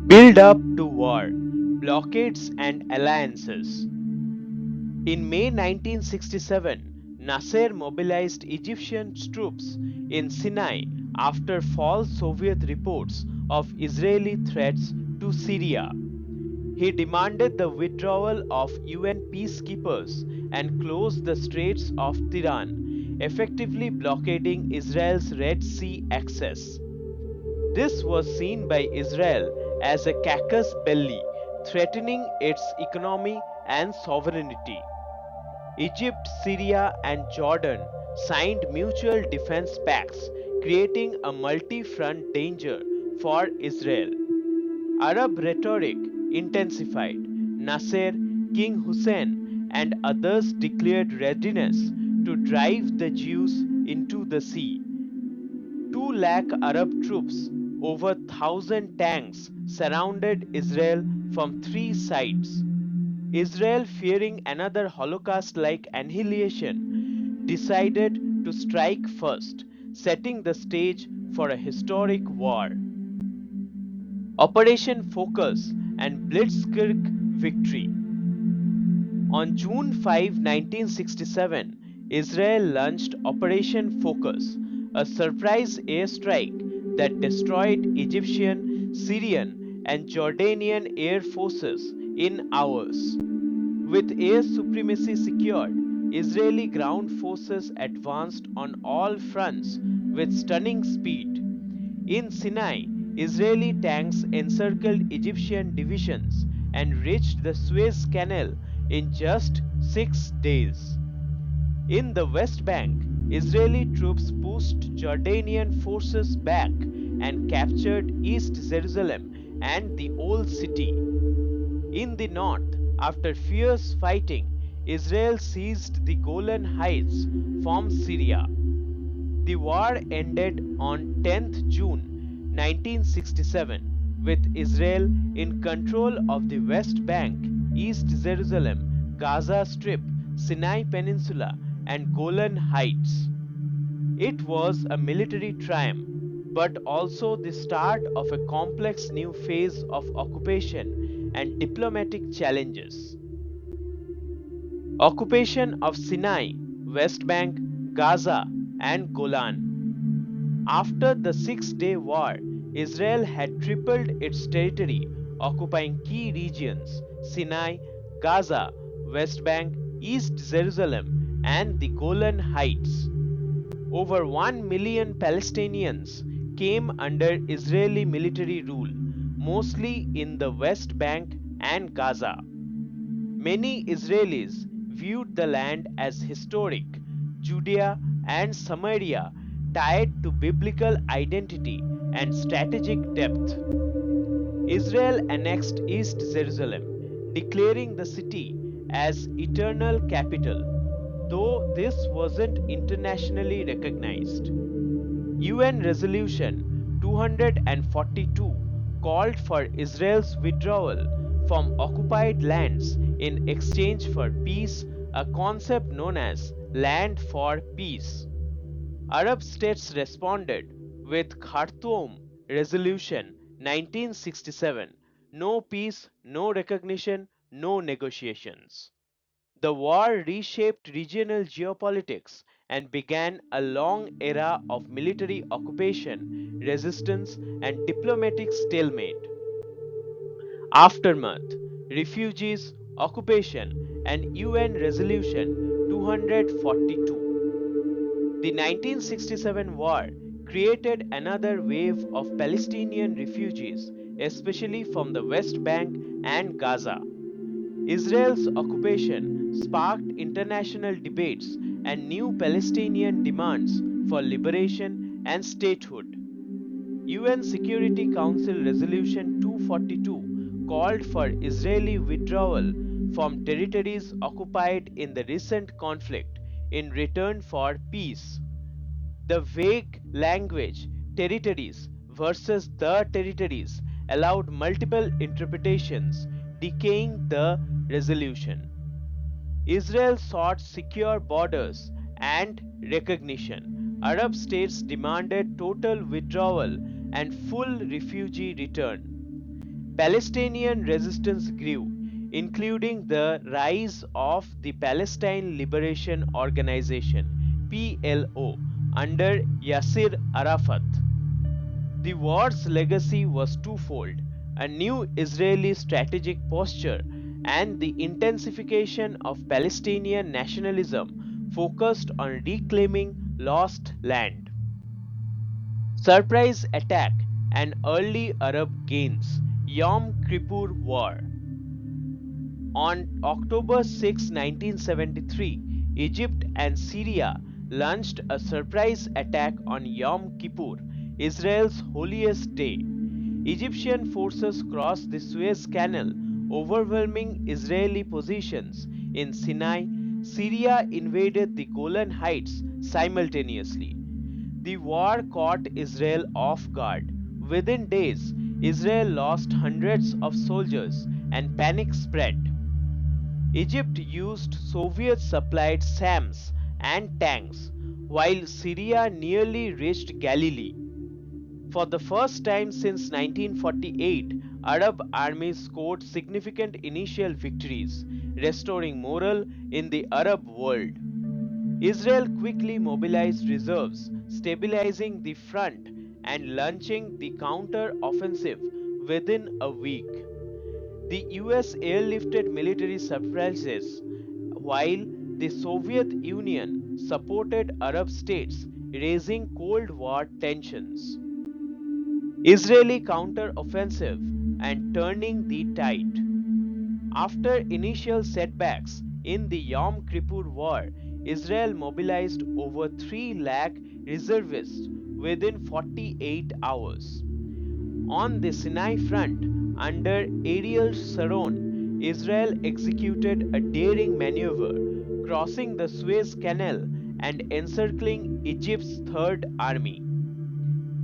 Build up to war, blockades and alliances. In May 1967, Nasser mobilized Egyptian troops in Sinai after false Soviet reports of Israeli threats to Syria. He demanded the withdrawal of UN peacekeepers and closed the Straits of Tiran, effectively blockading Israel's Red Sea access. This was seen by Israel as a casus belli, threatening its economy and sovereignty. Egypt, Syria, and Jordan signed mutual defense pacts, creating a multi front danger for Israel. Arab rhetoric intensified. Nasser, King Hussein, and others declared readiness to drive the Jews into the sea. 2 lakh Arab troops, over 1,000 tanks, surrounded Israel from three sides. Israel, fearing another Holocaust like annihilation, decided to strike first, setting the stage for a historic war. Operation Focus and Blitzkrieg Victory. On June 5, 1967, Israel launched Operation Focus, a surprise airstrike that destroyed Egyptian, Syrian, and Jordanian air forces in hours. With air supremacy secured, Israeli ground forces advanced on all fronts with stunning speed. In Sinai, Israeli tanks encircled Egyptian divisions and reached the Suez Canal in just 6 days. In the West Bank, Israeli troops pushed Jordanian forces back and captured East Jerusalem and the Old City. In the north, after fierce fighting, Israel seized the Golan Heights from Syria. The war ended on 10th June 1967 with Israel in control of the West Bank, East Jerusalem, Gaza Strip, Sinai Peninsula, and Golan Heights. It was a military triumph, but also the start of a complex new phase of occupation and diplomatic challenges. Occupation of Sinai, West Bank, Gaza, and Golan. After the Six-Day War, Israel had tripled its territory, occupying key regions Sinai, Gaza, West Bank, East Jerusalem, and the Golan Heights. Over 1 million Palestinians came under Israeli military rule, mostly in the West Bank and Gaza. Many Israelis viewed the land as historic, Judea and Samaria tied to biblical identity and strategic depth. Israel annexed East Jerusalem, declaring the city as eternal capital, though this wasn't internationally recognized. UN Resolution 242 called for Israel's withdrawal from occupied lands in exchange for peace, a concept known as land for peace. Arab states responded with Khartoum Resolution 1967, no peace, no recognition, no negotiations. The war reshaped regional geopolitics and began a long era of military occupation, resistance, and diplomatic stalemate. Aftermath: refugees, occupation, and UN Resolution 242. The 1967 war created another wave of Palestinian refugees, especially from the West Bank and Gaza. Israel's occupation sparked international debates and new Palestinian demands for liberation and statehood. UN Security Council Resolution 242 called for Israeli withdrawal from territories occupied in the recent conflict in return for peace. The vague language "territories" versus "the territories" allowed multiple interpretations, decaying the resolution. Israel sought secure borders and recognition. Arab states demanded total withdrawal and full refugee return. Palestinian resistance grew, including the rise of the Palestine Liberation Organization (PLO) under Yasser Arafat. The war's legacy was twofold: a new Israeli strategic posture and the intensification of Palestinian nationalism focused on reclaiming lost land. Surprise attack and early Arab gains. Yom Kippur War. On October 6, 1973, Egypt and Syria launched a surprise attack on Yom Kippur, Israel's holiest day. Egyptian forces crossed the Suez Canal, overwhelming Israeli positions in Sinai. Syria invaded the Golan Heights simultaneously. The war caught Israel off guard. Within days, Israel lost hundreds of soldiers and panic spread. Egypt used Soviet supplied SAMs and tanks, while Syria nearly reached Galilee. For the first time since 1948, Arab armies scored significant initial victories, restoring morale in the Arab world. Israel quickly mobilized reserves, stabilizing the front and launching the counter-offensive within a week. The US airlifted military surprises while the Soviet Union supported Arab states, raising Cold War tensions. Israeli counter-offensive and turning the tide. After initial setbacks in the Yom Kippur War, Israel mobilized over 3 lakh reservists within 48 hours. On the Sinai front, under Ariel Sharon, Israel executed a daring maneuver, crossing the Suez Canal and encircling Egypt's Third Army.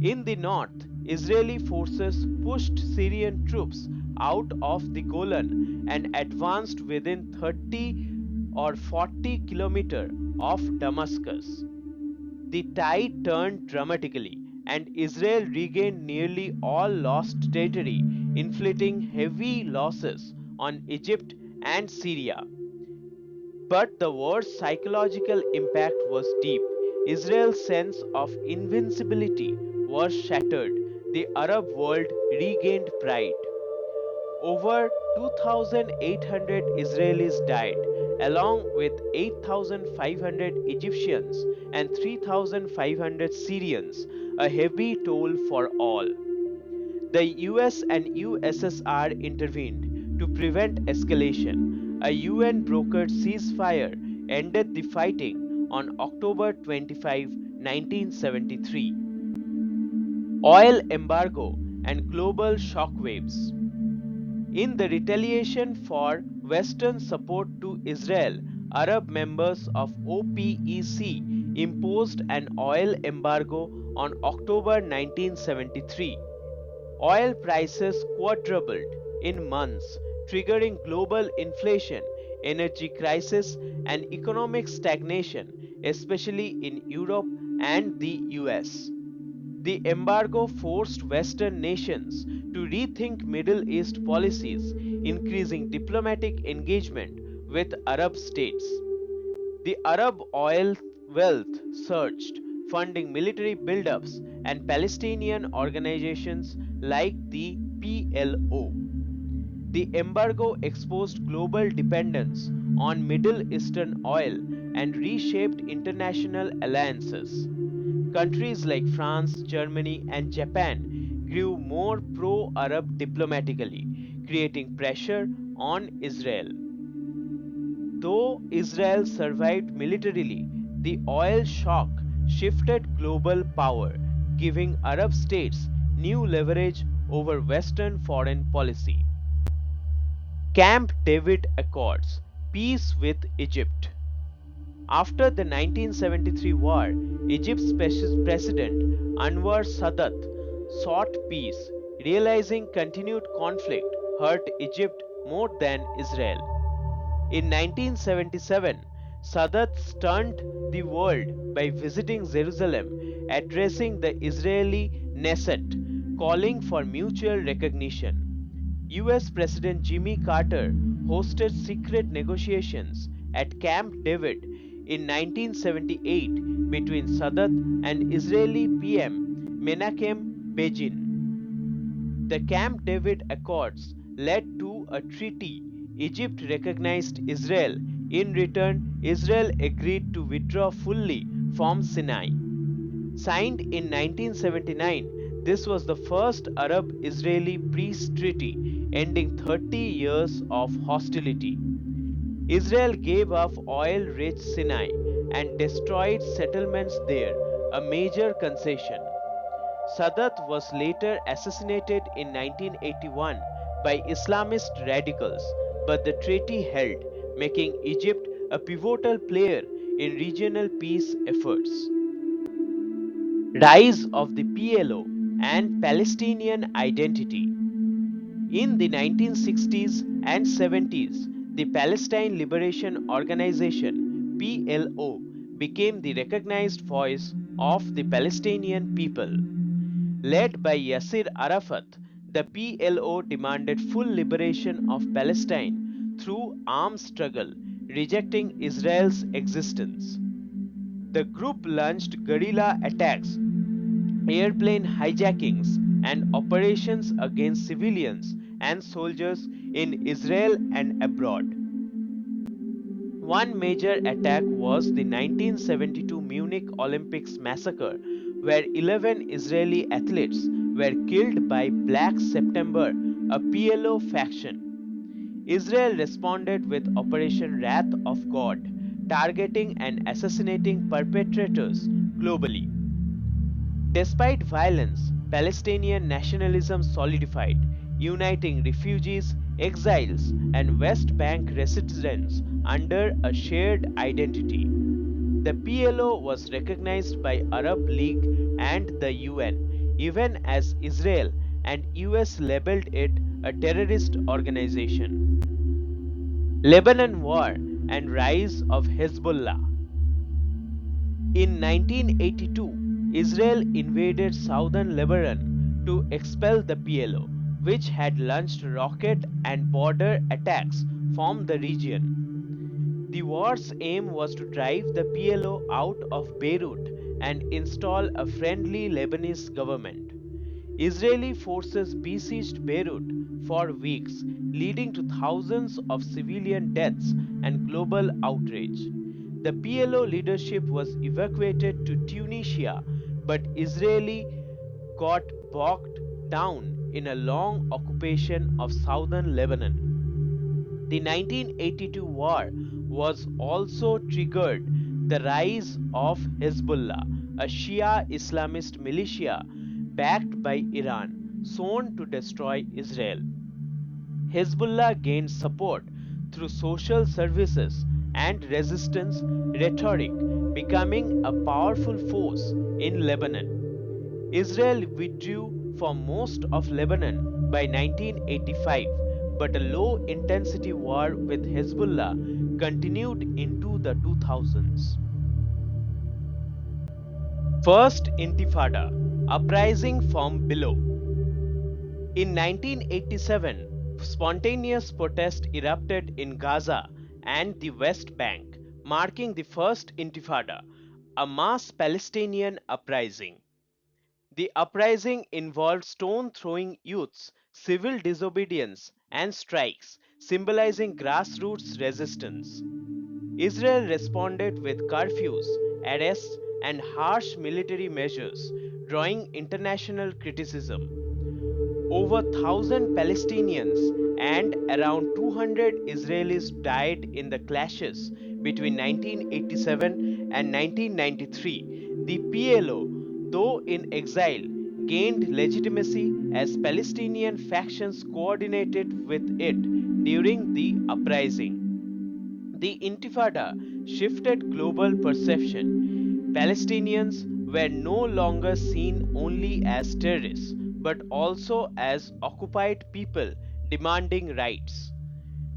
In the north, Israeli forces pushed Syrian troops out of the Golan and advanced within 30 or 40 kilometers of Damascus. The tide turned dramatically, and Israel regained nearly all lost territory, inflicting heavy losses on Egypt and Syria. But the war's psychological impact was deep. Israel's sense of invincibility was shattered. The Arab world regained pride. Over 2,800 Israelis died, along with 8,500 Egyptians and 3,500 Syrians, a heavy toll for all. The US and USSR intervened to prevent escalation. A UN brokered ceasefire ended the fighting on October 25, 1973. Oil embargo and global shockwaves. In the retaliation for Western support to Israel, Arab members of OPEC imposed an oil embargo on October 1973. Oil prices quadrupled in months, triggering global inflation, energy crisis, and economic stagnation, especially in Europe and the US. The embargo forced Western nations to rethink Middle East policies, increasing diplomatic engagement with Arab states. The Arab oil wealth surged, funding military buildups and Palestinian organizations like the PLO. The embargo exposed global dependence on Middle Eastern oil and reshaped international alliances. Countries like France, Germany, and Japan grew more pro Arab diplomatically, creating pressure on Israel. Though Israel survived militarily, the oil shock shifted global power, giving Arab states new leverage over Western foreign policy. Camp David Accords, peace with Egypt. After the 1973 war, Egypt's President Anwar Sadat sought peace, realizing continued conflict hurt Egypt more than Israel. In 1977, Sadat stunned the world by visiting Jerusalem, addressing the Israeli Knesset, calling for mutual recognition. US President Jimmy Carter hosted secret negotiations at Camp David in 1978 between Sadat and Israeli PM Menachem Begin. The Camp David Accords led to a treaty. Egypt recognized Israel. In return, Israel agreed to withdraw fully from Sinai. Signed in 1979, this was the first Arab-Israeli peace treaty, ending 30 years of hostility. Israel gave up oil-rich Sinai and destroyed settlements there, a major concession. Sadat was later assassinated in 1981 by Islamist radicals, but the treaty held, making Egypt a pivotal player in regional peace efforts. Rise of the PLO and Palestinian identity. In the 1960s and 70s, the Palestine Liberation Organization (PLO) became the recognized voice of the Palestinian people. Led by Yasser Arafat, the PLO demanded full liberation of Palestine through armed struggle, rejecting Israel's existence. The group launched guerrilla attacks, airplane hijackings, and operations against civilians and soldiers in Israel and abroad. One major attack was the 1972 Munich Olympics massacre, where 11 Israeli athletes were killed by Black September, a PLO faction. Israel responded with Operation Wrath of God, targeting and assassinating perpetrators globally. Despite violence, Palestinian nationalism solidified, uniting refugees, exiles, and West Bank residents under a shared identity. The PLO was recognized by Arab League and the UN, even as Israel and US labeled it a terrorist organization. Lebanon War and Rise of Hezbollah. In 1982, Israel invaded southern Lebanon to expel the PLO, which had launched rocket and border attacks from the region. The war's aim was to drive the PLO out of Beirut and install a friendly Lebanese government. Israeli forces besieged Beirut for weeks, leading to thousands of civilian deaths and global outrage. The PLO leadership was evacuated to Tunisia, but Israeli got bogged down in a long occupation of southern Lebanon. The 1982 war was also triggered the rise of Hezbollah, a Shia Islamist militia backed by Iran, sworn to destroy Israel. Hezbollah gained support through social services and resistance rhetoric, becoming a powerful force in Lebanon. Israel withdrew from most of Lebanon by 1985, but a low intensity war with Hezbollah continued into the 2000s. First Intifada, uprising from below. In 1987, spontaneous protest erupted in Gaza and the West Bank, marking the First Intifada, a mass Palestinian uprising. The uprising involved stone throwing youths, civil disobedience, and strikes, symbolizing grassroots resistance. Israel responded with curfews, arrests, and harsh military measures, drawing international criticism. Over 1,000 Palestinians and around 200 Israelis died in the clashes between 1987 and 1993. The PLO, though in exile, gained legitimacy as Palestinian factions coordinated with it during the uprising. The Intifada shifted global perception. Palestinians were no longer seen only as terrorists, but also as occupied people demanding rights.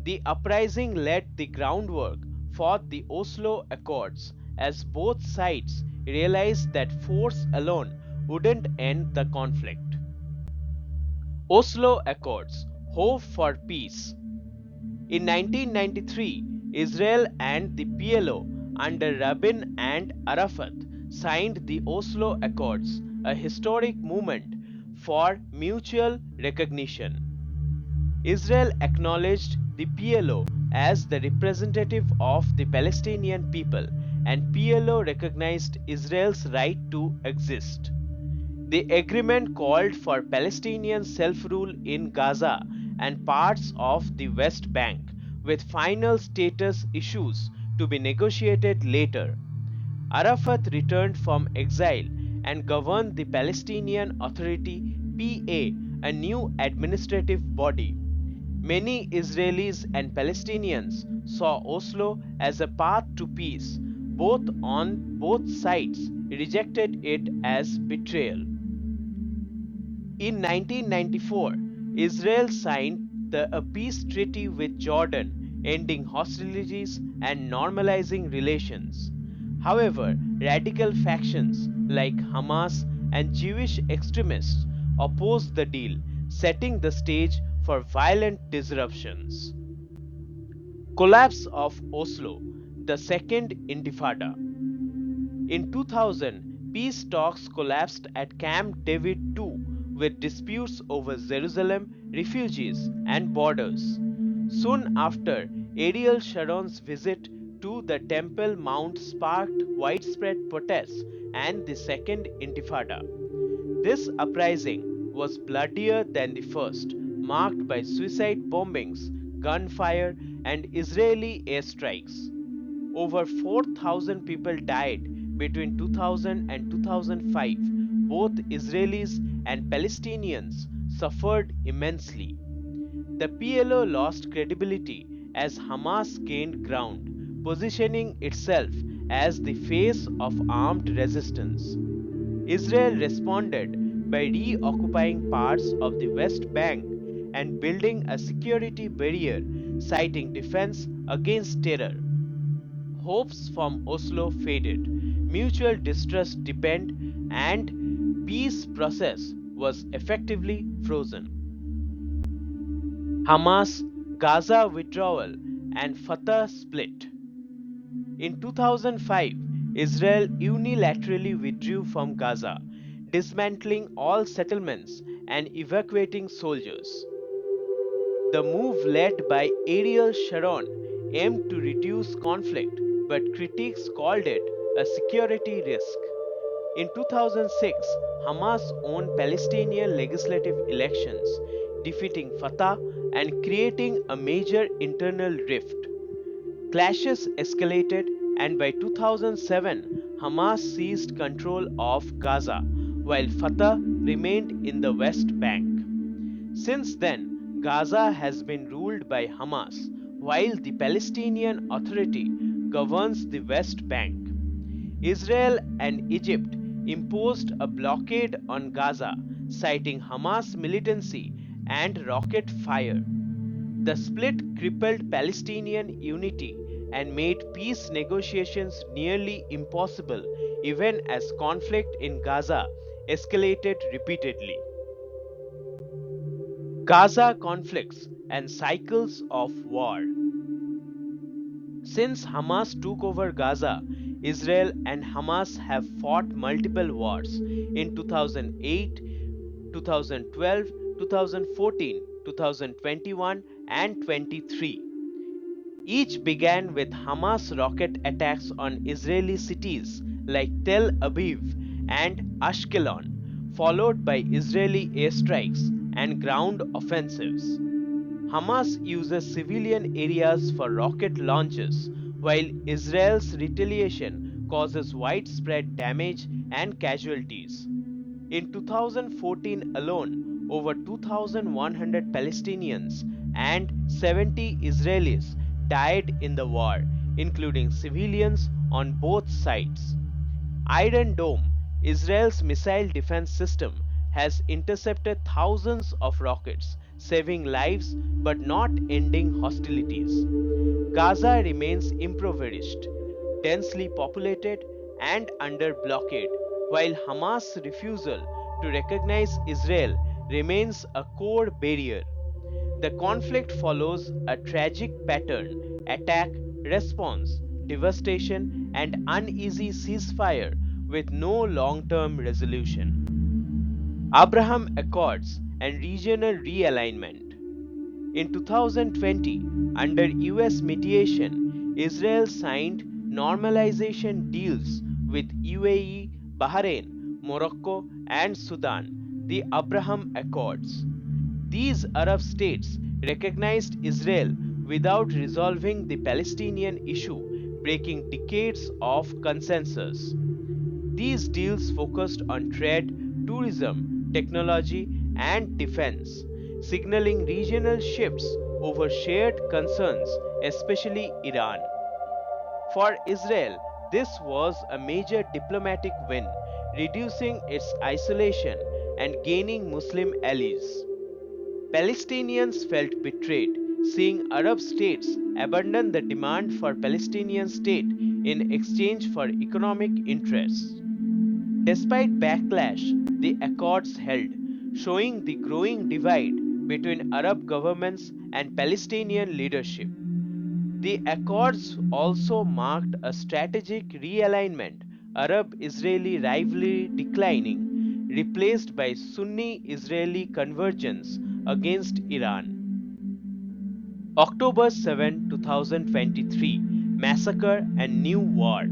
The uprising laid the groundwork for the Oslo Accords as both sides realized that force alone wouldn't end the conflict. Oslo Accords, Hope for Peace. In 1993, Israel and the PLO under Rabin and Arafat signed the Oslo Accords, a historic movement for mutual recognition. Israel acknowledged the PLO as the representative of the Palestinian people, and PLO recognized Israel's right to exist. The agreement called for Palestinian self-rule in Gaza and parts of the West Bank, with final status issues to be negotiated later. Arafat returned from exile and governed the Palestinian Authority (PA), a new administrative body. Many Israelis and Palestinians saw Oslo as a path to peace, both sides rejected it as betrayal. In 1994, Israel signed a peace treaty with Jordan, ending hostilities and normalizing relations. However, radical factions like Hamas and Jewish extremists opposed the deal, setting the stage for violent disruptions. Collapse of Oslo, the Second Intifada. In 2000, peace talks collapsed at Camp David II with disputes over Jerusalem, refugees, and borders. Soon after, Ariel Sharon's visit to the Temple Mount sparked widespread protests and the Second Intifada. This uprising was bloodier than the first, marked by suicide bombings, gunfire, and Israeli airstrikes. Over 4,000 people died between 2000 and 2005. Both Israelis and Palestinians suffered immensely. The PLO lost credibility as Hamas gained ground, positioning itself as the face of armed resistance. Israel responded by reoccupying parts of the West Bank and building a security barrier, citing defense against terror. Hopes from Oslo faded, mutual distrust deepened, and peace process was effectively frozen. Hamas, Gaza withdrawal, and Fatah split. In 2005, Israel unilaterally withdrew from Gaza, dismantling all settlements and evacuating soldiers. The move led by Ariel Sharon aimed to reduce conflict, but critics called it a security risk. In 2006, Hamas won Palestinian legislative elections, defeating Fatah and creating a major internal rift. Clashes escalated, and by 2007, Hamas seized control of Gaza, while Fatah remained in the West Bank. Since then, Gaza has been ruled by Hamas, while the Palestinian Authority governs the West Bank. Israel and Egypt imposed a blockade on Gaza, citing Hamas militancy and rocket fire. The split crippled Palestinian unity and made peace negotiations nearly impossible, even as conflict in Gaza escalated repeatedly. Gaza conflicts and cycles of war. Since Hamas took over Gaza, Israel and Hamas have fought multiple wars in 2008, 2012, 2014, 2021, and 23. Each began with Hamas rocket attacks on Israeli cities like Tel Aviv and Ashkelon, followed by Israeli airstrikes and ground offensives. Hamas uses civilian areas for rocket launches, while Israel's retaliation causes widespread damage and casualties. In 2014 alone, over 2,100 Palestinians and 70 Israelis died in the war, including civilians on both sides. Iron Dome, Israel's missile defense system, has intercepted thousands of rockets, saving lives but not ending hostilities. Gaza remains impoverished, densely populated, and under blockade, while Hamas' refusal to recognize Israel remains a core barrier. The conflict follows a tragic pattern: attack, response, devastation, and uneasy ceasefire with no long term resolution. Abraham Accords and regional realignment. In 2020, under US mediation, Israel signed normalization deals with UAE, Bahrain, Morocco, and Sudan, the Abraham Accords. These Arab states recognized Israel without resolving the Palestinian issue, breaking decades of consensus. These deals focused on trade, tourism, technology, and defense, signaling regional shifts over shared concerns, especially Iran. For Israel, this was a major diplomatic win, reducing its isolation and gaining Muslim allies. Palestinians felt betrayed, seeing Arab states abandon the demand for Palestinian state in exchange for economic interests. Despite backlash, the accords held, showing the growing divide between Arab governments and Palestinian leadership. The accords also marked a strategic realignment, Arab Israeli rivalry declining, replaced by Sunni Israeli convergence against Iran. October 7, 2023 Massacre and New War.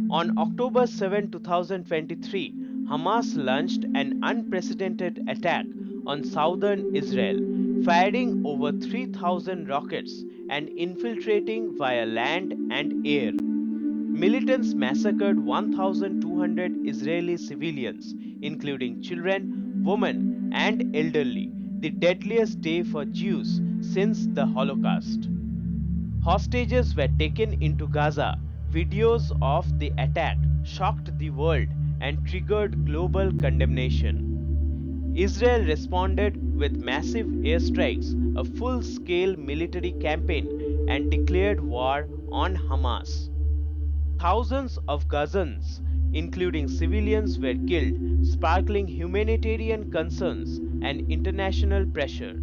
On October 7, 2023, Hamas launched an unprecedented attack on southern Israel, firing over 3,000 rockets and infiltrating via land and air. Militants massacred 1,200 Israeli civilians, including children, women, and elderly, the deadliest day for Jews since the Holocaust. Hostages were taken into Gaza. Videos of the attack shocked the world and triggered global condemnation. Israel responded with massive airstrikes, a full scale military campaign, and declared war on Hamas. Thousands of Gazans, including civilians, were killed, sparkling humanitarian concerns and international pressure.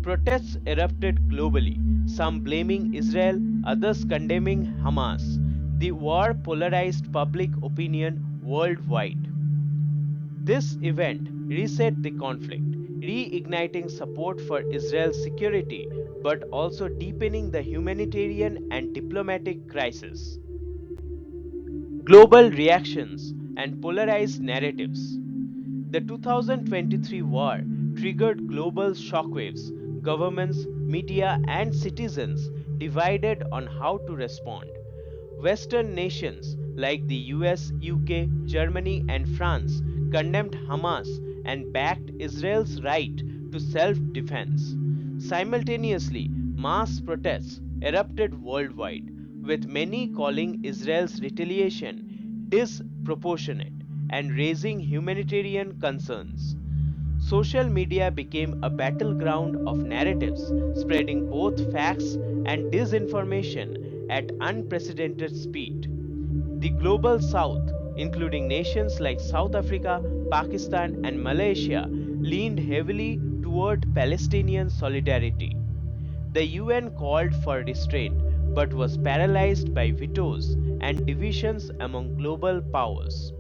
Protests erupted globally, some blaming Israel, others condemning Hamas. The war polarized public opinion worldwide. This event reset the conflict, reigniting support for Israel's security but also deepening the humanitarian and diplomatic crisis. Global reactions. and polarized narratives. The 2023 war triggered global shockwaves, governments, media, and citizens divided on how to respond. Western nations like the US, UK, Germany, and France condemned Hamas and backed Israel's right to self defense. Simultaneously, mass protests erupted worldwide, with many calling Israel's retaliation disproportionate and raising humanitarian concerns. Social media became a battleground of narratives, spreading both facts and disinformation at unprecedented speed. The global south, including nations like South Africa, Pakistan, and Malaysia, leaned heavily toward Palestinian solidarity. The UN called for restraint but was paralyzed by vetoes and divisions among global powers.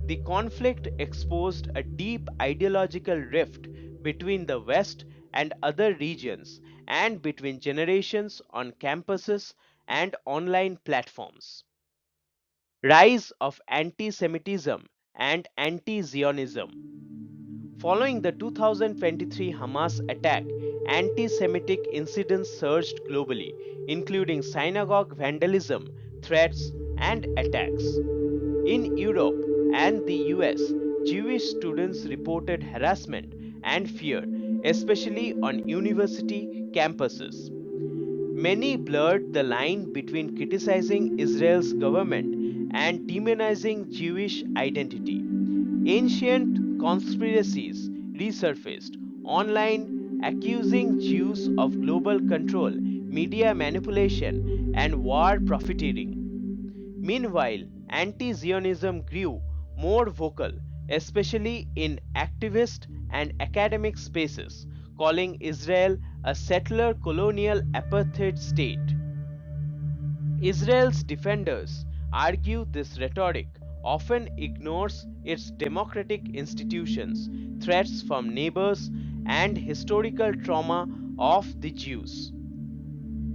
The conflict exposed a deep ideological rift between the West and other regions and between generations on campuses and online platforms. Rise of anti Semitism and anti Zionism. Following the 2023 Hamas attack, anti Semitic incidents surged globally, including synagogue vandalism, threats, and attacks. In Europe and the US, Jewish students reported harassment and fear, especially on university campuses. Many blurred the line between criticizing Israel's government and demonizing Jewish identity. Ancient conspiracies resurfaced online, accusing Jews of global control, media manipulation, and war profiteering. Meanwhile, anti Zionism grew more vocal, especially in activist and academic spaces, calling Israel a settler colonial apartheid state. Israel's defenders argue this rhetoric often ignores its democratic institutions, threats from neighbors, and historical trauma of the Jews.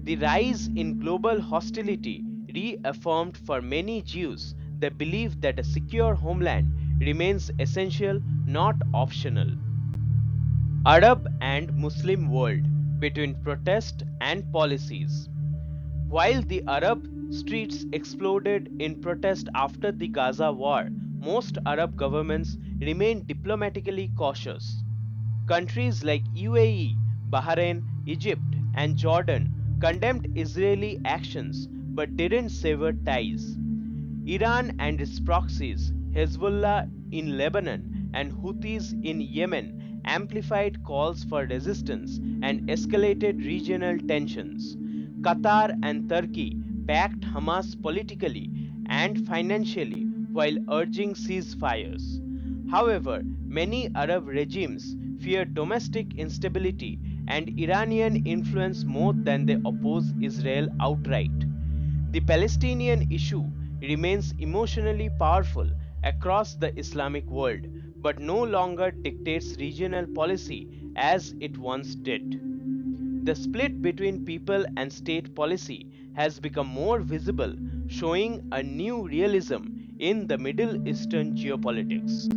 The rise in global hostility reaffirmed for many Jews the belief that a secure homeland remains essential, not optional. Arab and Muslim world between protest and policies. While the Arab streets exploded in protest after the Gaza war, most Arab governments remained diplomatically cautious. Countries like UAE, Bahrain, Egypt, and Jordan condemned Israeli actions but didn't sever ties. Iran and its proxies, Hezbollah in Lebanon and Houthis in Yemen, amplified calls for resistance and escalated regional tensions. Qatar and Turkey backed Hamas politically and financially while urging ceasefires. However, many Arab regimes fear domestic instability and Iranian influence more than they oppose Israel outright. The Palestinian issue remains emotionally powerful across the Islamic world, but no longer dictates regional policy as it once did. The split between people and state policy has become more visible, showing a new realism in the Middle Eastern geopolitics.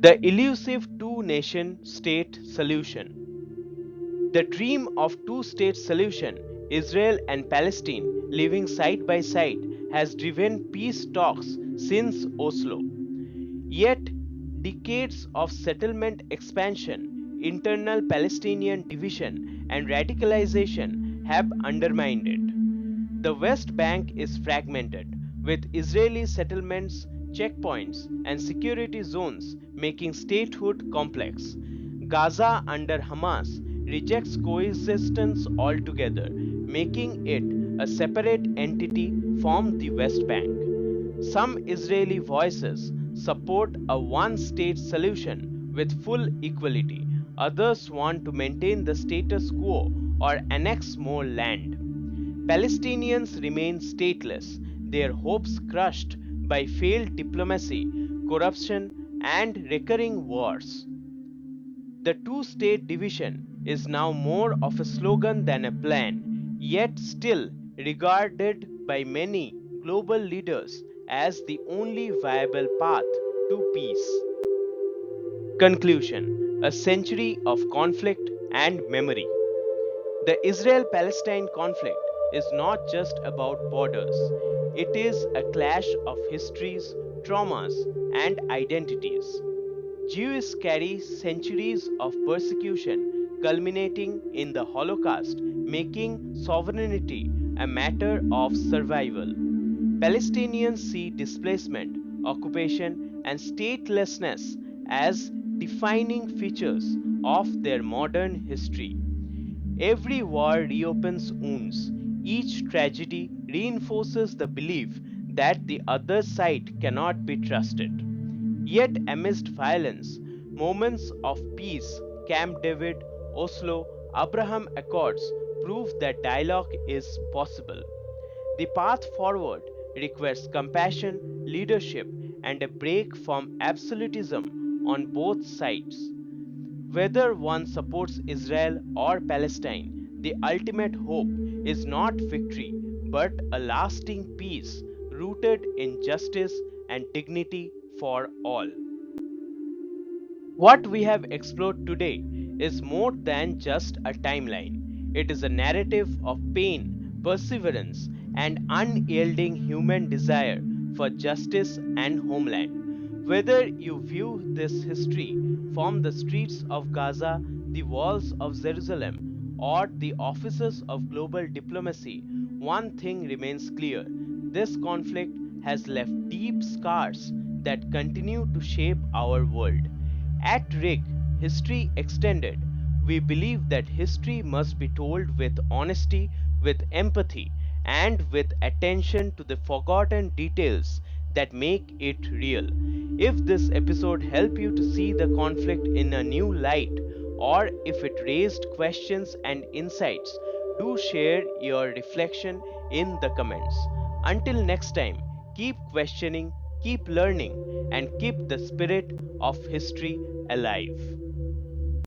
The elusive two nation state solution. The dream of two-state solution, Israel and Palestine living side by side, has driven peace talks since Oslo. Yet, decades of settlement expansion, internal Palestinian division, and radicalization have undermined it. The West Bank is fragmented, with Israeli settlements, checkpoints, and security zones making statehood complex. Gaza under Hamas rejects coexistence altogether, making it a separate entity from the West Bank. Some Israeli voices support a one state solution with full equality. Others want to maintain the status quo or annex more land. Palestinians remain stateless, their hopes crushed by failed diplomacy, corruption, and recurring wars. The two state division is now more of a slogan than a plan, yet still regarded by many global leaders as the only viable path to peace. Conclusion: a century of conflict and memory. The Israel Palestine conflict is not just about borders, it is a clash of histories, traumas, and identities. Jews carry centuries of persecution culminating in the Holocaust, making sovereignty a matter of survival. Palestinians see displacement, occupation, and statelessness as defining features of their modern history. Every war reopens wounds. Each tragedy reinforces the belief that the other side cannot be trusted. Yet, amidst violence, moments of peace, Camp David, Oslo, Abraham Accords prove that dialogue is possible. The path forward requires compassion, leadership, and a break from absolutism on both sides. Whether one supports Israel or Palestine, the ultimate hope is not victory but a lasting peace rooted in justice and dignity for all. What we have explored today is more than just a timeline. It is a narrative of pain, perseverance, and unyielding human desire for justice and homeland. Whether you view this history from the streets of Gaza, the walls of Jerusalem, or the offices of global diplomacy, one thing remains clear: this conflict has left deep scars that continue to shape our world. At RIG, History Extended, we believe that history must be told with honesty, with empathy, and with attention to the forgotten details that make it real. If this episode helped you to see the conflict in a new light, or if it raised questions and insights, do share your reflection in the comments. Until next time, keep questioning, keep learning, and keep the spirit of history alive.